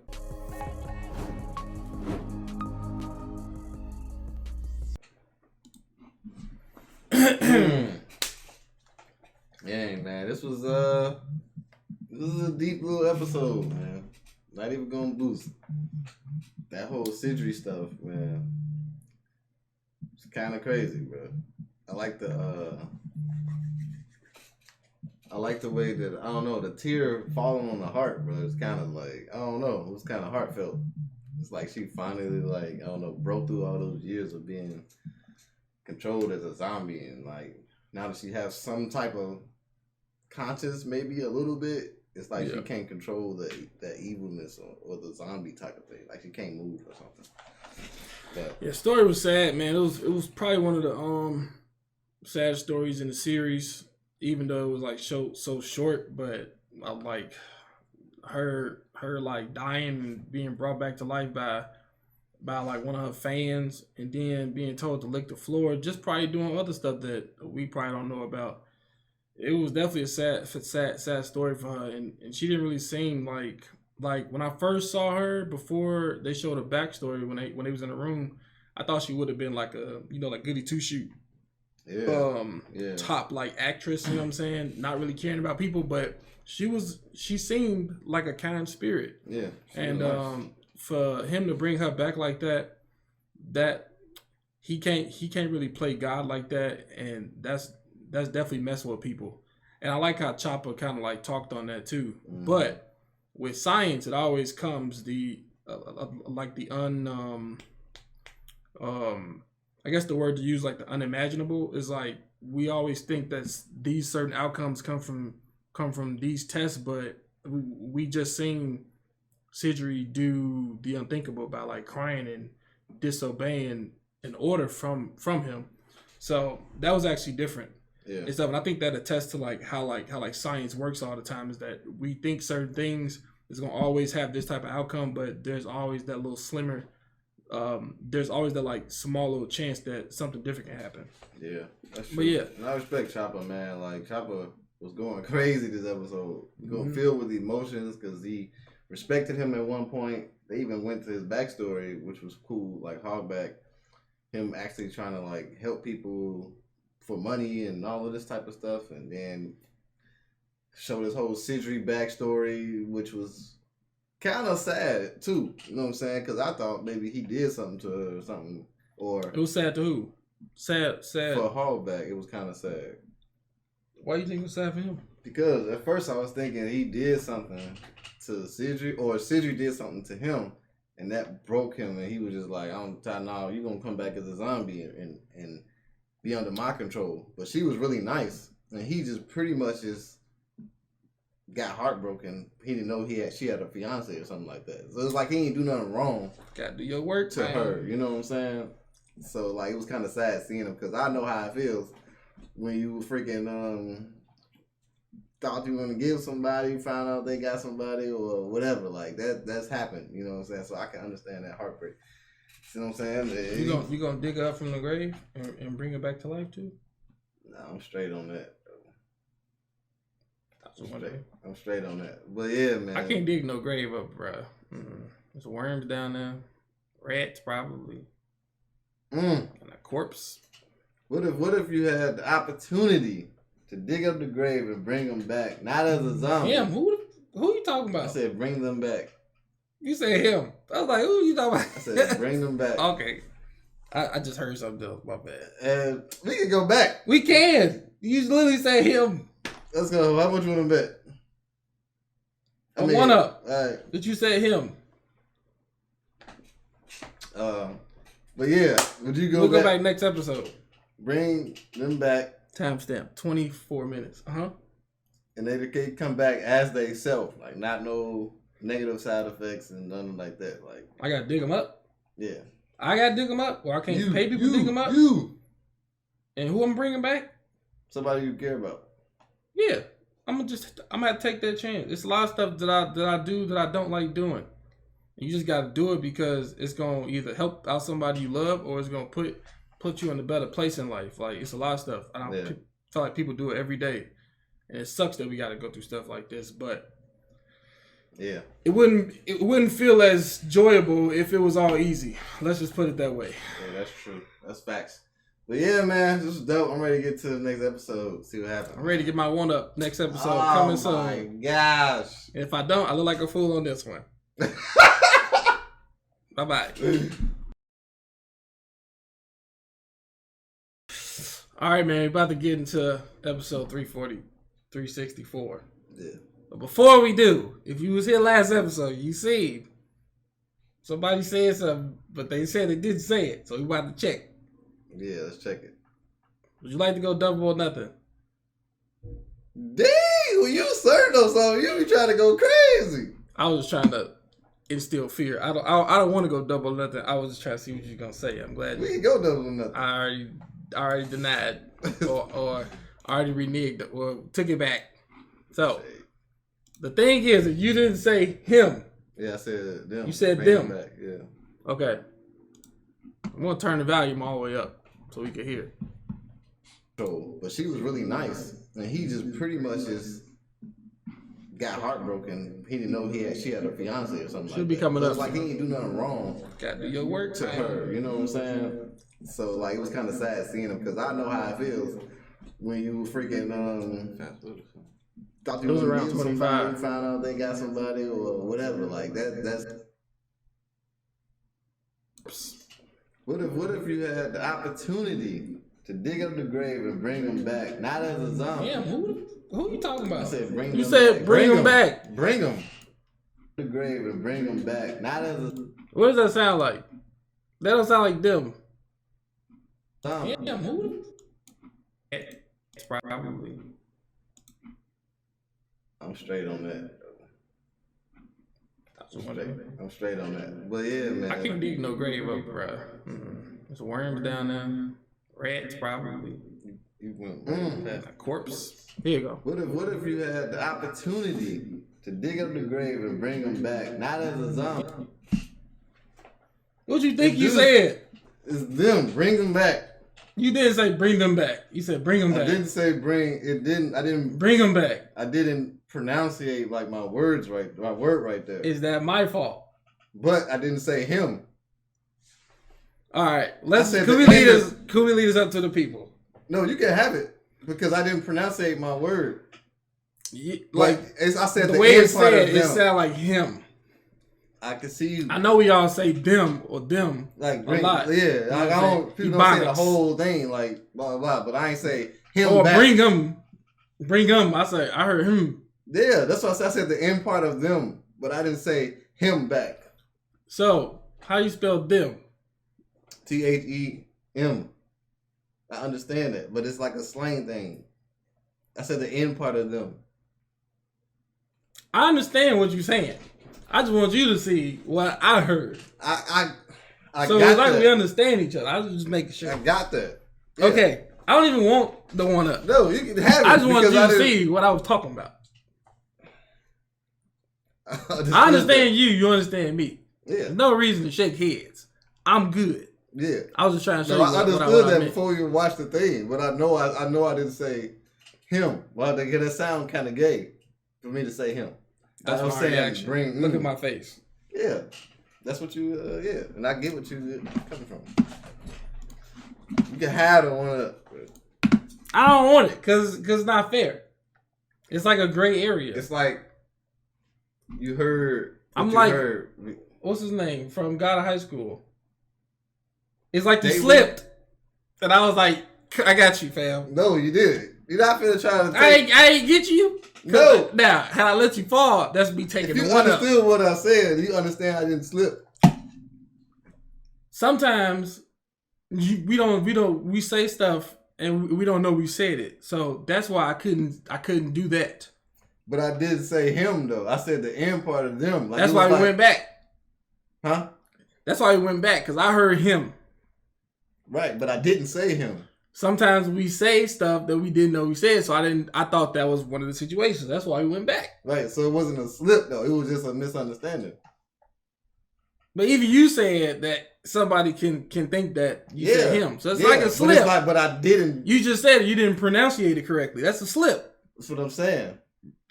Yeah, man, this was a deep little episode, man. Not even gonna boost that whole Sidri stuff, man. It's kind of crazy, bro. I like the way that, I don't know, the tear falling on the heart, bro. It's kind of like, I don't know, it was kind of heartfelt. It's like she finally, like, I don't know, broke through all those years of being controlled as a zombie, and like now that she has some type of conscience, maybe a little bit, it's like she can't control that evilness or the zombie type of thing. Like she can't move or something. But yeah, story was sad, man. It was probably one of the sad stories in the series, even though it was like so short. But I like her like dying and being brought back to life by like one of her fans, and then being told to lick the floor, just probably doing other stuff that we probably don't know about. It was definitely a sad story for her, and she didn't really seem like when I first saw her before they showed a backstory when they was in the room, I thought she would have been like a like Goody Two Shoe, top like actress, you know what I'm saying? Not really caring about people, but she seemed like a kind spirit. Yeah, and nice. For him to bring her back like that he can't really play God like that, and that's definitely messing with people. And I like how Chopper kind of like talked on that too. Mm-hmm. But with science, it always comes the like the I guess the word to use, like the unimaginable, is like we always think that these certain outcomes come from these tests, but we just seen Sidri do the unthinkable by like crying and disobeying an order from him. So that was actually different. Yeah. And stuff. And I think that attests to like how science works all the time, is that we think certain things is gonna always have this type of outcome, but there's always that little slimmer, there's always that like small little chance that something different can happen. Yeah, that's true. But yeah, and I respect Chopper, man. Like Chopper was going crazy this episode, going filled with emotions, because he respected him at one point. They even went to his backstory, which was cool, like Hogback, him actually trying to like help people for money and all of this type of stuff, and then show this whole Sidri backstory, which was kind of sad too. You know what I'm saying? Because I thought maybe he did something to her or something. Or it was sad to who? Sad. For Hogback, it was kind of sad. Why do you think it was sad for him? Because at first I was thinking he did something to Sidri, or Sidri did something to him, and that broke him, and he was just like, "I'm tired now. You're gonna come back as a zombie and be under my control." But she was really nice, and he just pretty much just got heartbroken. He didn't know she had a fiance or something like that. So it's like he didn't do nothing wrong. Gotta do your work to her. You know what I'm saying? So like it was kind of sad seeing him because I know how it feels when you freaking thought you were gonna give somebody, found out they got somebody or whatever. Like that's happened. You know what I'm saying? So I can understand that heartbreak. See what I'm saying? You gonna dig her up from the grave and bring her back to life too? Nah, I'm straight on that. I'm I'm straight on that. But yeah, man. I can't dig no grave up, bro. There's worms down there, rats probably, and a corpse. What if you had the opportunity to dig up the grave and bring them back, not as a zombie? Him? Who you talking about? I said bring them back. You said him. I was like, who you talking about? I said bring them back. Okay. I just heard something else. My bad. And we can go back. We can. You literally said him. Let's go. How much you want to bet? One up. All right. But you said him. But yeah, would you go We'll back? go back next episode. Bring them back. Timestamp 24 minutes. And they can come back as they self, like not no negative side effects and nothing like that. Like I gotta dig them up. Yeah. I gotta dig them up, or I can't pay people to dig them up. And who I'm bringing back? Somebody you care about. Yeah, I'm gonna take that chance. It's a lot of stuff that I do that I don't like doing. You just gotta do it because it's gonna either help out somebody you love or it's gonna put you in a better place in life. Like it's a lot of stuff. I don't feel like people do it every day, and it sucks that we gotta go through stuff like this. But yeah, it wouldn't feel as enjoyable if it was all easy. Let's just put it that way. Yeah, that's true. That's facts. But yeah, man, this is dope. I'm ready to get to the next episode. See what happens. I'm ready to get my one up. Next episode coming soon. Oh my gosh! And if I don't, I look like a fool on this one. Bye bye. All right, man. We're about to get into episode 364. Yeah. But before we do, if you was here last episode, you see somebody said something, but they said they didn't say it. So we about to check. Yeah, let's check it. Would you like to go double or nothing? Dang, when you served us something, you be trying to go crazy. I was just trying to instill fear. I don't want to go double or nothing. I was just trying to see what you're gonna say. I'm glad we can go double or nothing. I already denied or already reneged or took it back. So the thing is, if you didn't say him, yeah, I said them. You said them. Back. Yeah. Okay. I'm gonna turn the volume all the way up so we can hear. So, but she was really nice, and he just pretty much just got heartbroken. He didn't know she had a fiance or something. Should be coming up. Like he didn't do nothing wrong. Gotta do your work to her. You know what I'm saying? So like it was kind of sad seeing him because I know how it feels when you freaking thought you was were around 25. Found out they got somebody or whatever. Like that's. What if you had the opportunity to dig up the grave and bring them back, not as a zombie? Damn, who you talking about? I said bring you them said back. bring them back. Bring them. The grave and bring them back, not as a. What does that sound like? That don't sound like them. Zombie. Damn, who? It's probably. I'm straight on that. I'm straight on that. But yeah, man. I can't dig no grave up, bro. There's worms down there. Rats, probably. You went a corpse. Here you go. What if you had the opportunity to dig up the grave and bring them back, not as a zombie? What you think you said? It's them. Bring them back. You didn't say bring them back. You said bring them back. I didn't say bring. It didn't. I didn't bring them back. I didn't pronunciate like my words right. My word right there. Is that my fault? But I didn't say him. All right. Could we lead us up to the people? No, you can have it because I didn't pronunciate my word. I said the way it said, it sounded like him. I can see you. I know we all say them or them like a lot. Yeah, I don't. People don't say the whole thing like blah blah. But I ain't say him. Or back. bring him. I heard him. Yeah, that's why I said the end part of them, but I didn't say him back. So how you spell them? THEM. I understand that, but it's like a slang thing. I said the end part of them. I understand what you're saying. I just want you to see what I heard. I So it's like we understand each other. I was just making sure. I got that. Yeah. Okay. I don't even want the one up. No, you can have it. I just wanted you to see what I was talking about. I understand you. You understand me. Yeah. There's no reason to shake heads. I'm good. Yeah. I was just trying to show you. I understood that before you watched the thing, but I know I didn't say him. Well, that sound kind of gay for me to say him. That's my reaction. Look at my face. Yeah, that's what you. Yeah, and I get what you coming from. You can have the one up. I don't want it because it's not fair. It's like a gray area. It's like you heard. What's his name from God of High School? It's like you slipped, and I was like, "I got you, fam." No, you did. You're not finna try to. I ain't get you. No. Now, had I let you fall, that's me taking the one up. If you understood what I said, you understand I didn't slip. Sometimes we say stuff and we don't know we said it, so that's why I couldn't do that. But I did say him though. I said the end part of them. Like, that's why we went back. Huh? That's why we went back because I heard him. Right, but I didn't say him. Sometimes we say stuff that we didn't know we said, so I thought that was one of the situations. That's why we went back. Right, so it wasn't a slip though. It was just a misunderstanding. But even you said that somebody can think that you said him. So it's like a slip. But I didn't. You just said it. You didn't pronunciate it correctly. That's a slip. That's what I'm saying.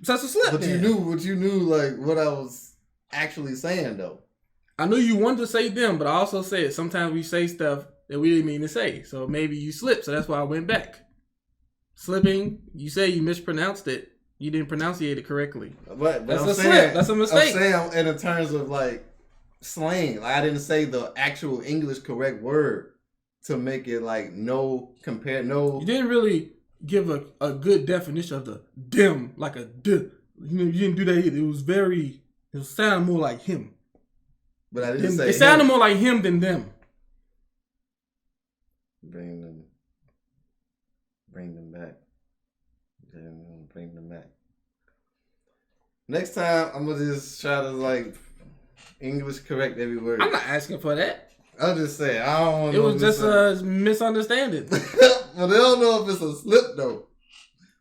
So that's a slip. But you knew like what I was actually saying though. I knew you wanted to say them, but I also said sometimes we say stuff that we didn't mean to say. So maybe you slipped. So that's why I went back. Slipping, you say you mispronounced it. You didn't pronunciate it correctly. But that's a slip. That's a mistake. I'm saying in terms of like slang. Like, I didn't say the actual English correct word to make it like no. You didn't really give a good definition of the dim, like a d. You didn't do that either. It sounded more like him. But I didn't say it sounded more like him than them. Bring them back. Bring them back. Next time, I'm gonna just try to like English correct every word. I'm not asking for that. I'll just say I don't want. It was just a misunderstanding. Well, they don't know if it's a slip though.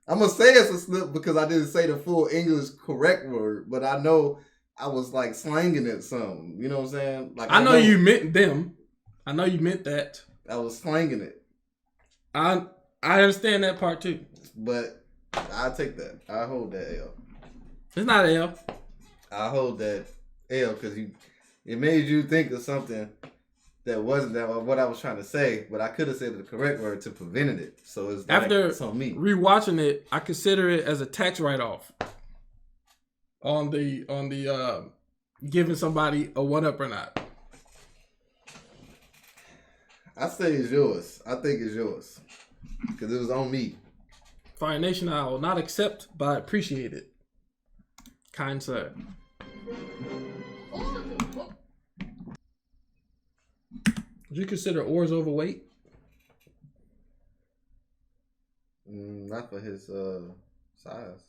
I'm gonna say it's a slip because I didn't say the full English correct word, but I know I was like slanging it some. You know what I'm saying? Like I know you meant them. I know you meant that. I was slanging it. I understand that part too. But I take that. I hold that L. It's not L. I hold that L because it made you think of something that wasn't that what I was trying to say, but I could have said the correct word to prevent it. So it's after it's on me. Rewatching it, I consider it as a tax write-off on the giving somebody a one-up or not. I say it's yours. I think it's yours because it was on me. Fire Nation, I will not accept, but I appreciate it. Kind sir. Would you consider Orz overweight? Not for his size.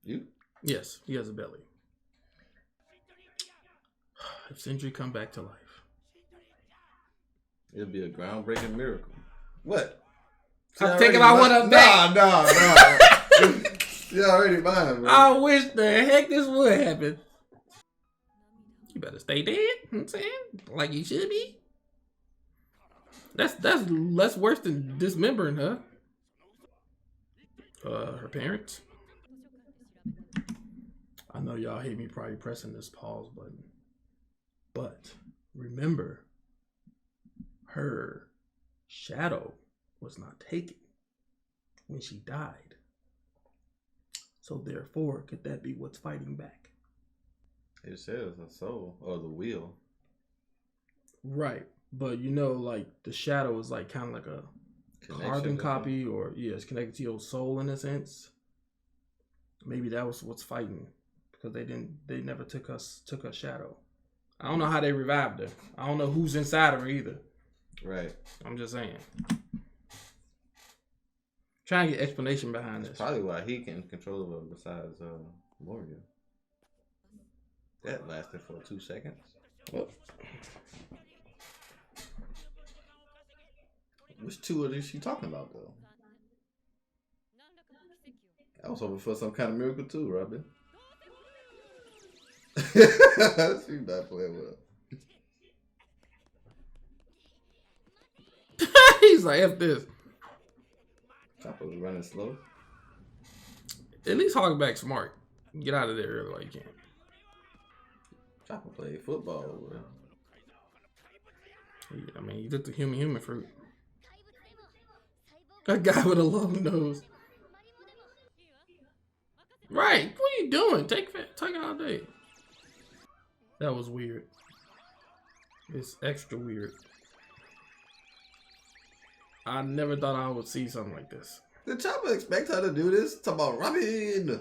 You? Yes, he has a belly. If Sindri come back to life, it'll be a groundbreaking miracle. What? I'm taking my one up back. Nah. You already mine, bro. I wish the heck this would happen. You better stay dead. You know what I'm saying? Like you should be. That's less worse than dismembering her. Her parents. I know y'all hate me probably pressing this pause button. But remember, her shadow was not taken when she died. So therefore, could that be what's fighting back? It says the soul or the will. Right. But you know, like the shadow is like kind of like a carbon copy, or it's connected to your soul in a sense. Maybe that was what's fighting because they never took her shadow. I don't know how they revived her. I don't know who's inside of her either. Right. I'm just saying. Trying to get explanation behind this. Probably why he can control her besides Moria. That lasted for 2 seconds. Oh. Which two are she talking about, though? I was hoping for some kind of miracle, too, Robin. She's not playing well. He's like, F this. Chopper was running slow. At least Hogback smart. Get out of there early while you can. Chopper played football, bro. I mean, you took the human fruit. A guy with a long nose. Right. What are you doing? Take it all day. That was weird. It's extra weird. I never thought I would see something like this. Did Chopper expect her to do this? Talk about Robin.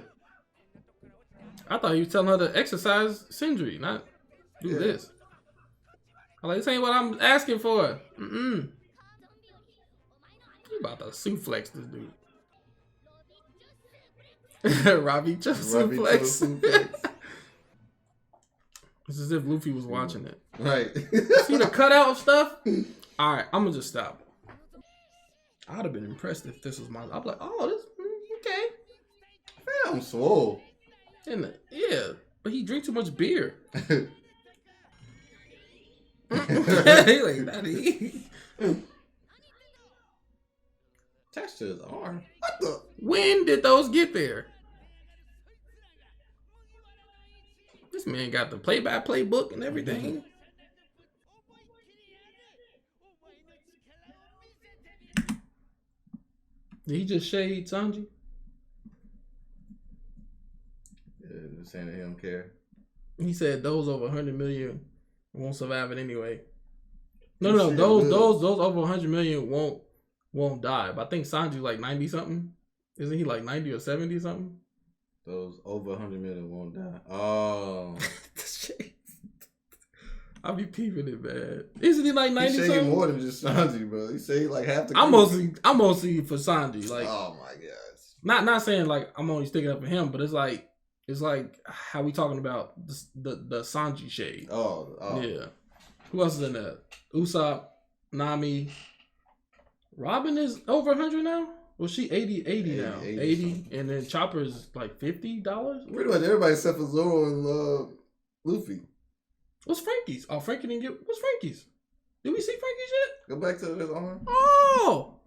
I thought he was telling her to exercise Sindri, not do this. I'm like, this ain't what I'm asking for. You about to suplex this dude. Robbie just suplex. It's as if Luffy was watching it. Right. See the cutout stuff? Alright, I'm gonna just stop. I'd have been impressed if this was my. I'd be like, oh, this okay. I'm swole. And yeah, but he drinks too much beer. Like, Daddy. Attached to his arm. What the? When did those get there? This man got the play-by-play book and everything. Did he just shade Sanji? Yeah, just saying that he don't care. He said those over 100 million won't survive it anyway. No, those over 100 million won't die. But I think Sanji's like 90 something. Isn't he like 90 or 70 something? Those over 100 million won't die. Oh. I'll be peeping it, man. Isn't he like 90 He's something? more than just Sanji, bro. He say like half the. I'm mostly for Sanji. Like, oh my gosh. Not saying like I'm only sticking up for him, but it's like how we talking about the Sanji shade. Oh. Yeah. Who else is in that? Usopp, Nami. Robin is over 100 now? Well, she 80 now. 80 and then Chopper's like $50? Pretty much everybody except for Zoro and Luffy. What's Frankie's? Oh, Frankie didn't get... What's Frankie's? Did we see Frankie's yet? Go back to his arm. Oh!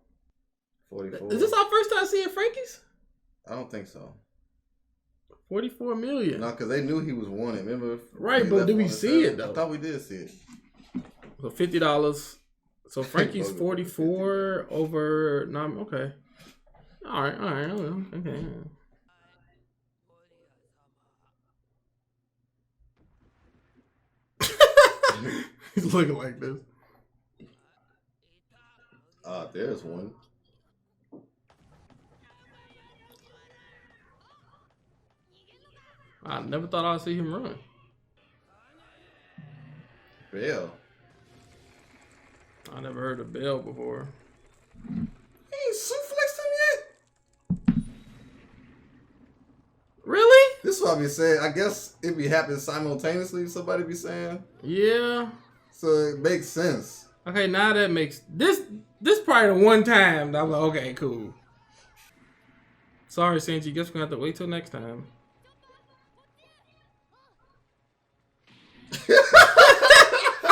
44. Is this our first time seeing Frankie's? I don't think so. 44 million. No, because they knew he was wanted. Remember? Right, but did we see it, though? I thought we did see it. So $50. So Frankie's 44 over... Okay. All right. Okay. He's looking like this. There's one. I never thought I'd see him run. Bell. I never heard of Bell before. He ain't suplex him yet? Really? This is what I be saying. I guess it be happening simultaneously, somebody be saying. Yeah. So it makes sense. Okay, now that makes... This probably the one time that I'm like, okay, cool. Sorry, Sanji. Guess we're going to have to wait till next time.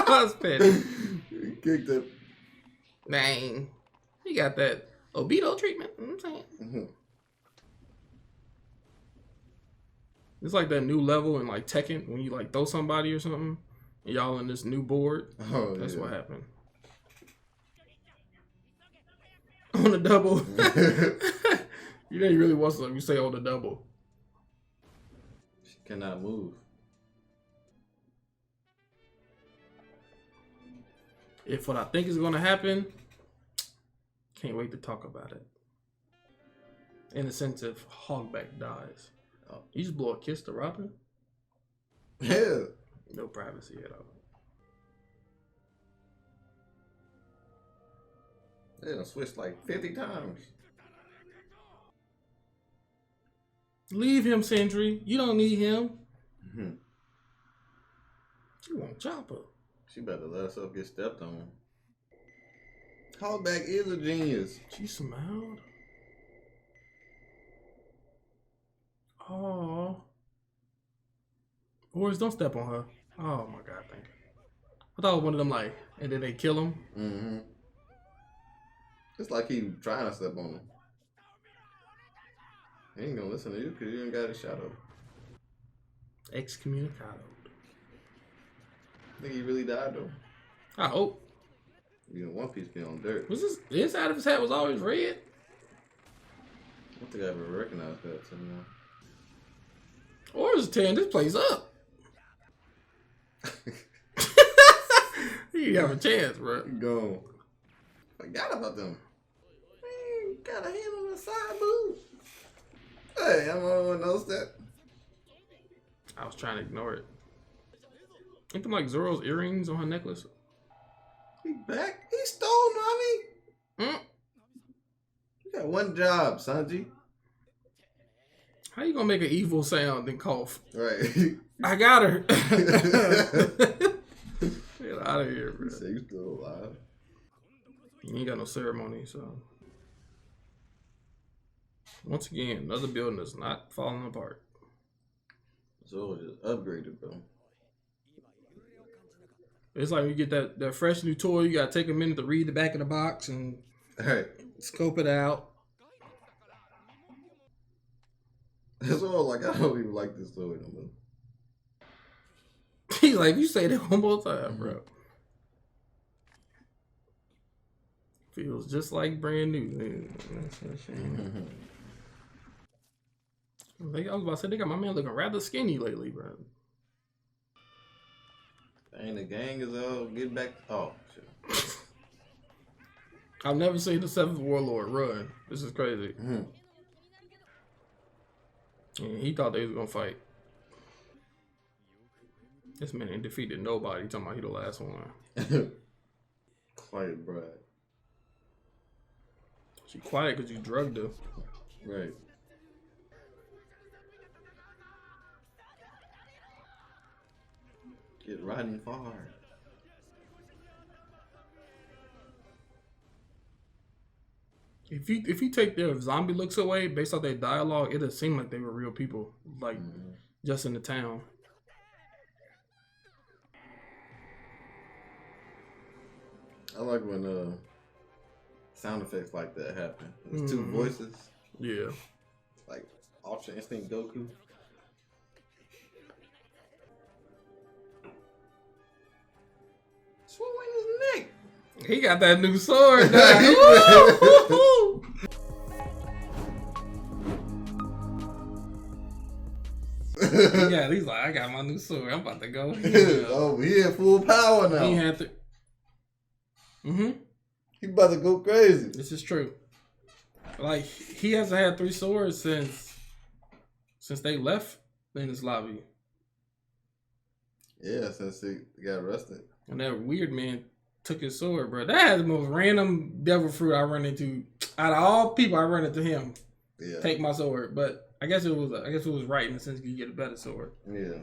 I was petty. He kicked it. Dang. He got that Obito treatment. You know what I'm saying? Mm-hmm. It's like that new level in like Tekken when you like throw somebody or something and y'all in this new board. Oh, that's yeah. what happened. On the double. You know you really want something, you say on the double. She cannot move. If what I think is going to happen, can't wait to talk about it. In the sense if Hogback dies. Oh, you just blow a kiss to Robin? Yeah. No privacy at all. They done switched like 50 times. Leave him, Sindri. You don't need him. Mm-hmm. She won't chop her. She better let herself get stepped on. Callback is a genius. She smiled. Oh. Boys, don't step on her. Oh my God, thank you. I thought it was one of them like, and then they kill him. Mm-hmm. It's like he trying to step on him. He ain't gonna listen to you because you ain't got a shadow. Excommunicado. I think he really died though. I hope. You know, One Piece get on dirt. Was this the inside of his hat was always red? I don't think I ever recognized that somehow. Or is tearing this place up? You have a chance, bro. Go. Forgot about them. Man, got a hand on the side boob. Hey, I'm the only one knows that. I was trying to ignore it. Ain't them like Zoro's earrings on her necklace? He back? He stole mommy. You got one job, Sanji. How you gonna make an evil sound and cough? Right. I got her. Get out of here, bro. Say you still alive. You ain't got no ceremony, so. Once again, another building that's not falling apart. So just upgraded, bro. It's like you get that fresh new toy, you gotta take a minute to read the back of the box and scope it out. That's all. Like, I don't even like this toy no more. He's like, you say that one more time, bro. Feels just like brand new. I was about to say, they got my man looking rather skinny lately, bro. Dang, the gang is all get back. Oh, shit. I've never seen the 7th Warlord run. This is crazy. And he thought they was gonna fight. This man ain't defeated nobody. Talking about he the last one. Quiet bride. She quiet because you drugged her. Right. Get riding far. If you take their zombie looks away based off their dialogue, it'll seem like they were real people, like just in the town. I like when sound effects like that happen. There's two voices. Yeah. Like Ultra Instinct Goku. Swing his neck. He got that new sword now. Yeah, he's like, I got my new sword. I'm about to go. Oh, he in full power now. He had to. He about to go crazy. This is true. Like, he hasn't had 3 swords since they left in his lobby. Yeah, since he got arrested. And that weird man took his sword, bro. That is the most random devil fruit I run into. Out of all people, I run into him. Yeah. Take my sword, but I guess it was right in the sense you get a better sword. Yeah.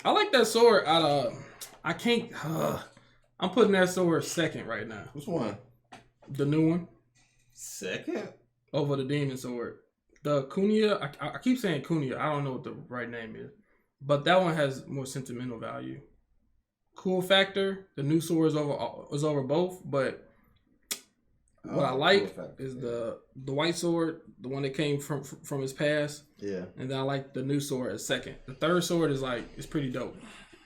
I like that sword. I can't. I'm putting that sword second right now. Which one? The new one. Second? Over the demon sword. The Kunia. I keep saying Kunia. I don't know what the right name is, but that one has more sentimental value. Cool factor. The new sword is over both, but what I like is the white sword, the one that came from his past. Yeah. And then I like the new sword as second. The third sword is pretty dope.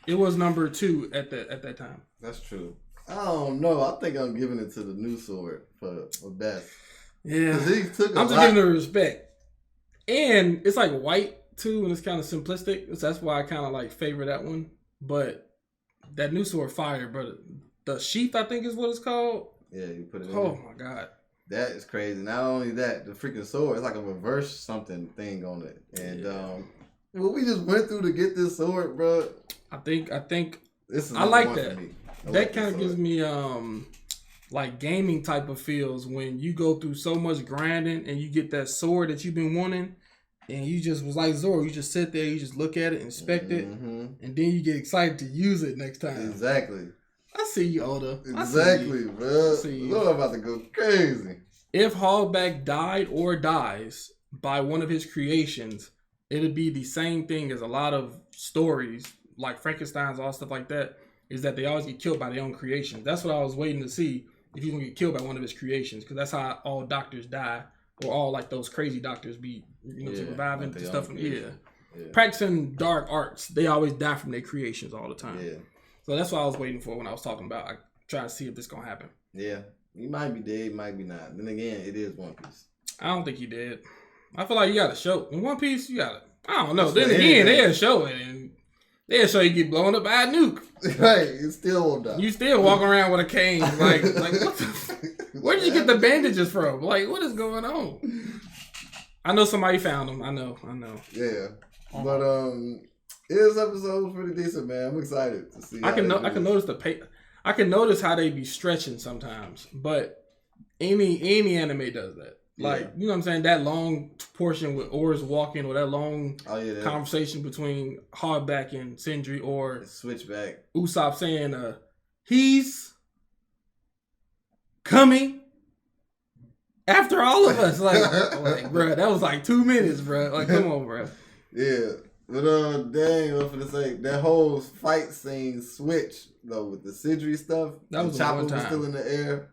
It was number 2 at that time. That's true. I don't know. I think I'm giving it to the new sword for best. Yeah. I'm just giving it respect. And it's like white too, and it's kind of simplistic. So that's why I kind of favor that one. But that new sword fire, brother. The sheath, I think is what it's called. Yeah, you put it in. Oh my god. That is crazy. Not only that, the freaking sword is like a reverse something thing on it. And what we just went through to get this sword, bro. I think this is I like that. That kind of gives me like gaming type of feels when you go through so much grinding and you get that sword that you've been wanting and you just was like Zoro. You just sit there, you just look at it, inspect it, and then you get excited to use it next time. Exactly. I see you, Oda. Exactly, bro. Lord, I'm about to go crazy. If Hogback died or dies by one of his creations, it'll be the same thing as a lot of stories, like Frankenstein's, all stuff like that, is that they always get killed by their own creations. That's what I was waiting to see, if he's going to get killed by one of his creations, because that's how all doctors die, or all like those crazy doctors be, surviving like stuff from, practicing dark arts. They always die from their creations all the time. Yeah. So that's what I was waiting for when I was talking about. I try to see if this gonna happen. Yeah, he might be dead, might be not. Then again, it is One Piece. I don't think he did. I feel like you gotta show in One Piece. You gotta. I don't know. Then again, they'll show it, and they'll show you get blown up by a nuke. Right, it still won't die. You still walking around with a cane, like what the, where did you get the bandages from? Like, what is going on? I know somebody found them. I know. Yeah, but this episode was pretty decent, man. I'm excited to see. I can notice I can notice how they be stretching sometimes, but any anime does that. Like, you know what I'm saying? That long portion with Oars walking, or that long conversation between Hardback and Sindri, or Switchback. Usopp saying, he's coming after all of us. Like bro, that was like 2 minutes, bro. Like, come on, bro. Yeah. But dang, I'm finna say that whole fight scene switch though with the Sindri stuff. That was Chopper was still in the air.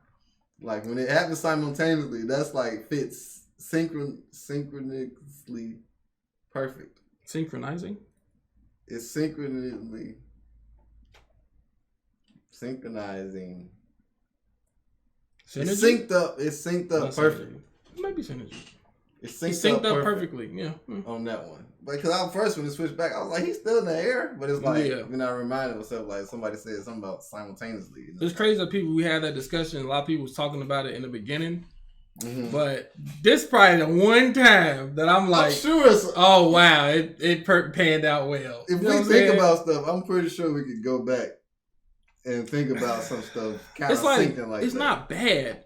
Like when it happens simultaneously, that's like fits synchronously perfect. Synchronizing? It's synchronizing. Synergy? It's synced up perfect. It might be synergy. It's synced up perfectly. Yeah. On that one. Because when it switched back, I was like, he's still in the air. But it's like, when I reminded myself, like somebody said something about simultaneously. You know? It's crazy that we had that discussion. A lot of people was talking about it in the beginning. Mm-hmm. But this probably the one time that I'm like, oh wow, it panned out well. If we think about stuff, I'm pretty sure we could go back and think about some stuff kind of thinking like it's that. Not bad.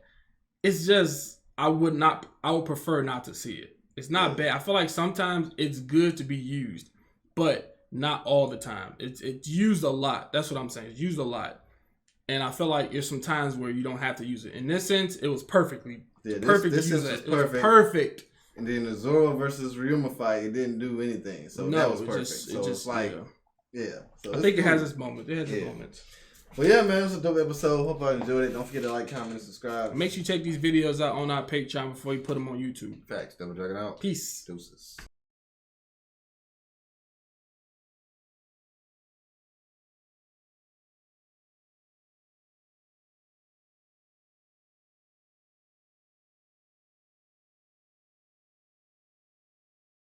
It's just I would prefer not to see it. It's not bad. I feel like sometimes it's good to be used, but not all the time. It's used a lot. That's what I'm saying. It's used a lot. And I feel like there's some times where you don't have to use it. In this sense, it was perfectly perfect. This was perfect. It was perfect. And then the ZORO versus RYUMA fight, it didn't do anything. So that was perfect. So I think it has its moment. It has its moments. Well, yeah, man, it was a dope episode. Hope I enjoyed it. Don't forget to like, comment, and subscribe. Make sure you check these videos out on our Patreon before you put them on YouTube. Facts. Double Dragon out. Peace. Deuces.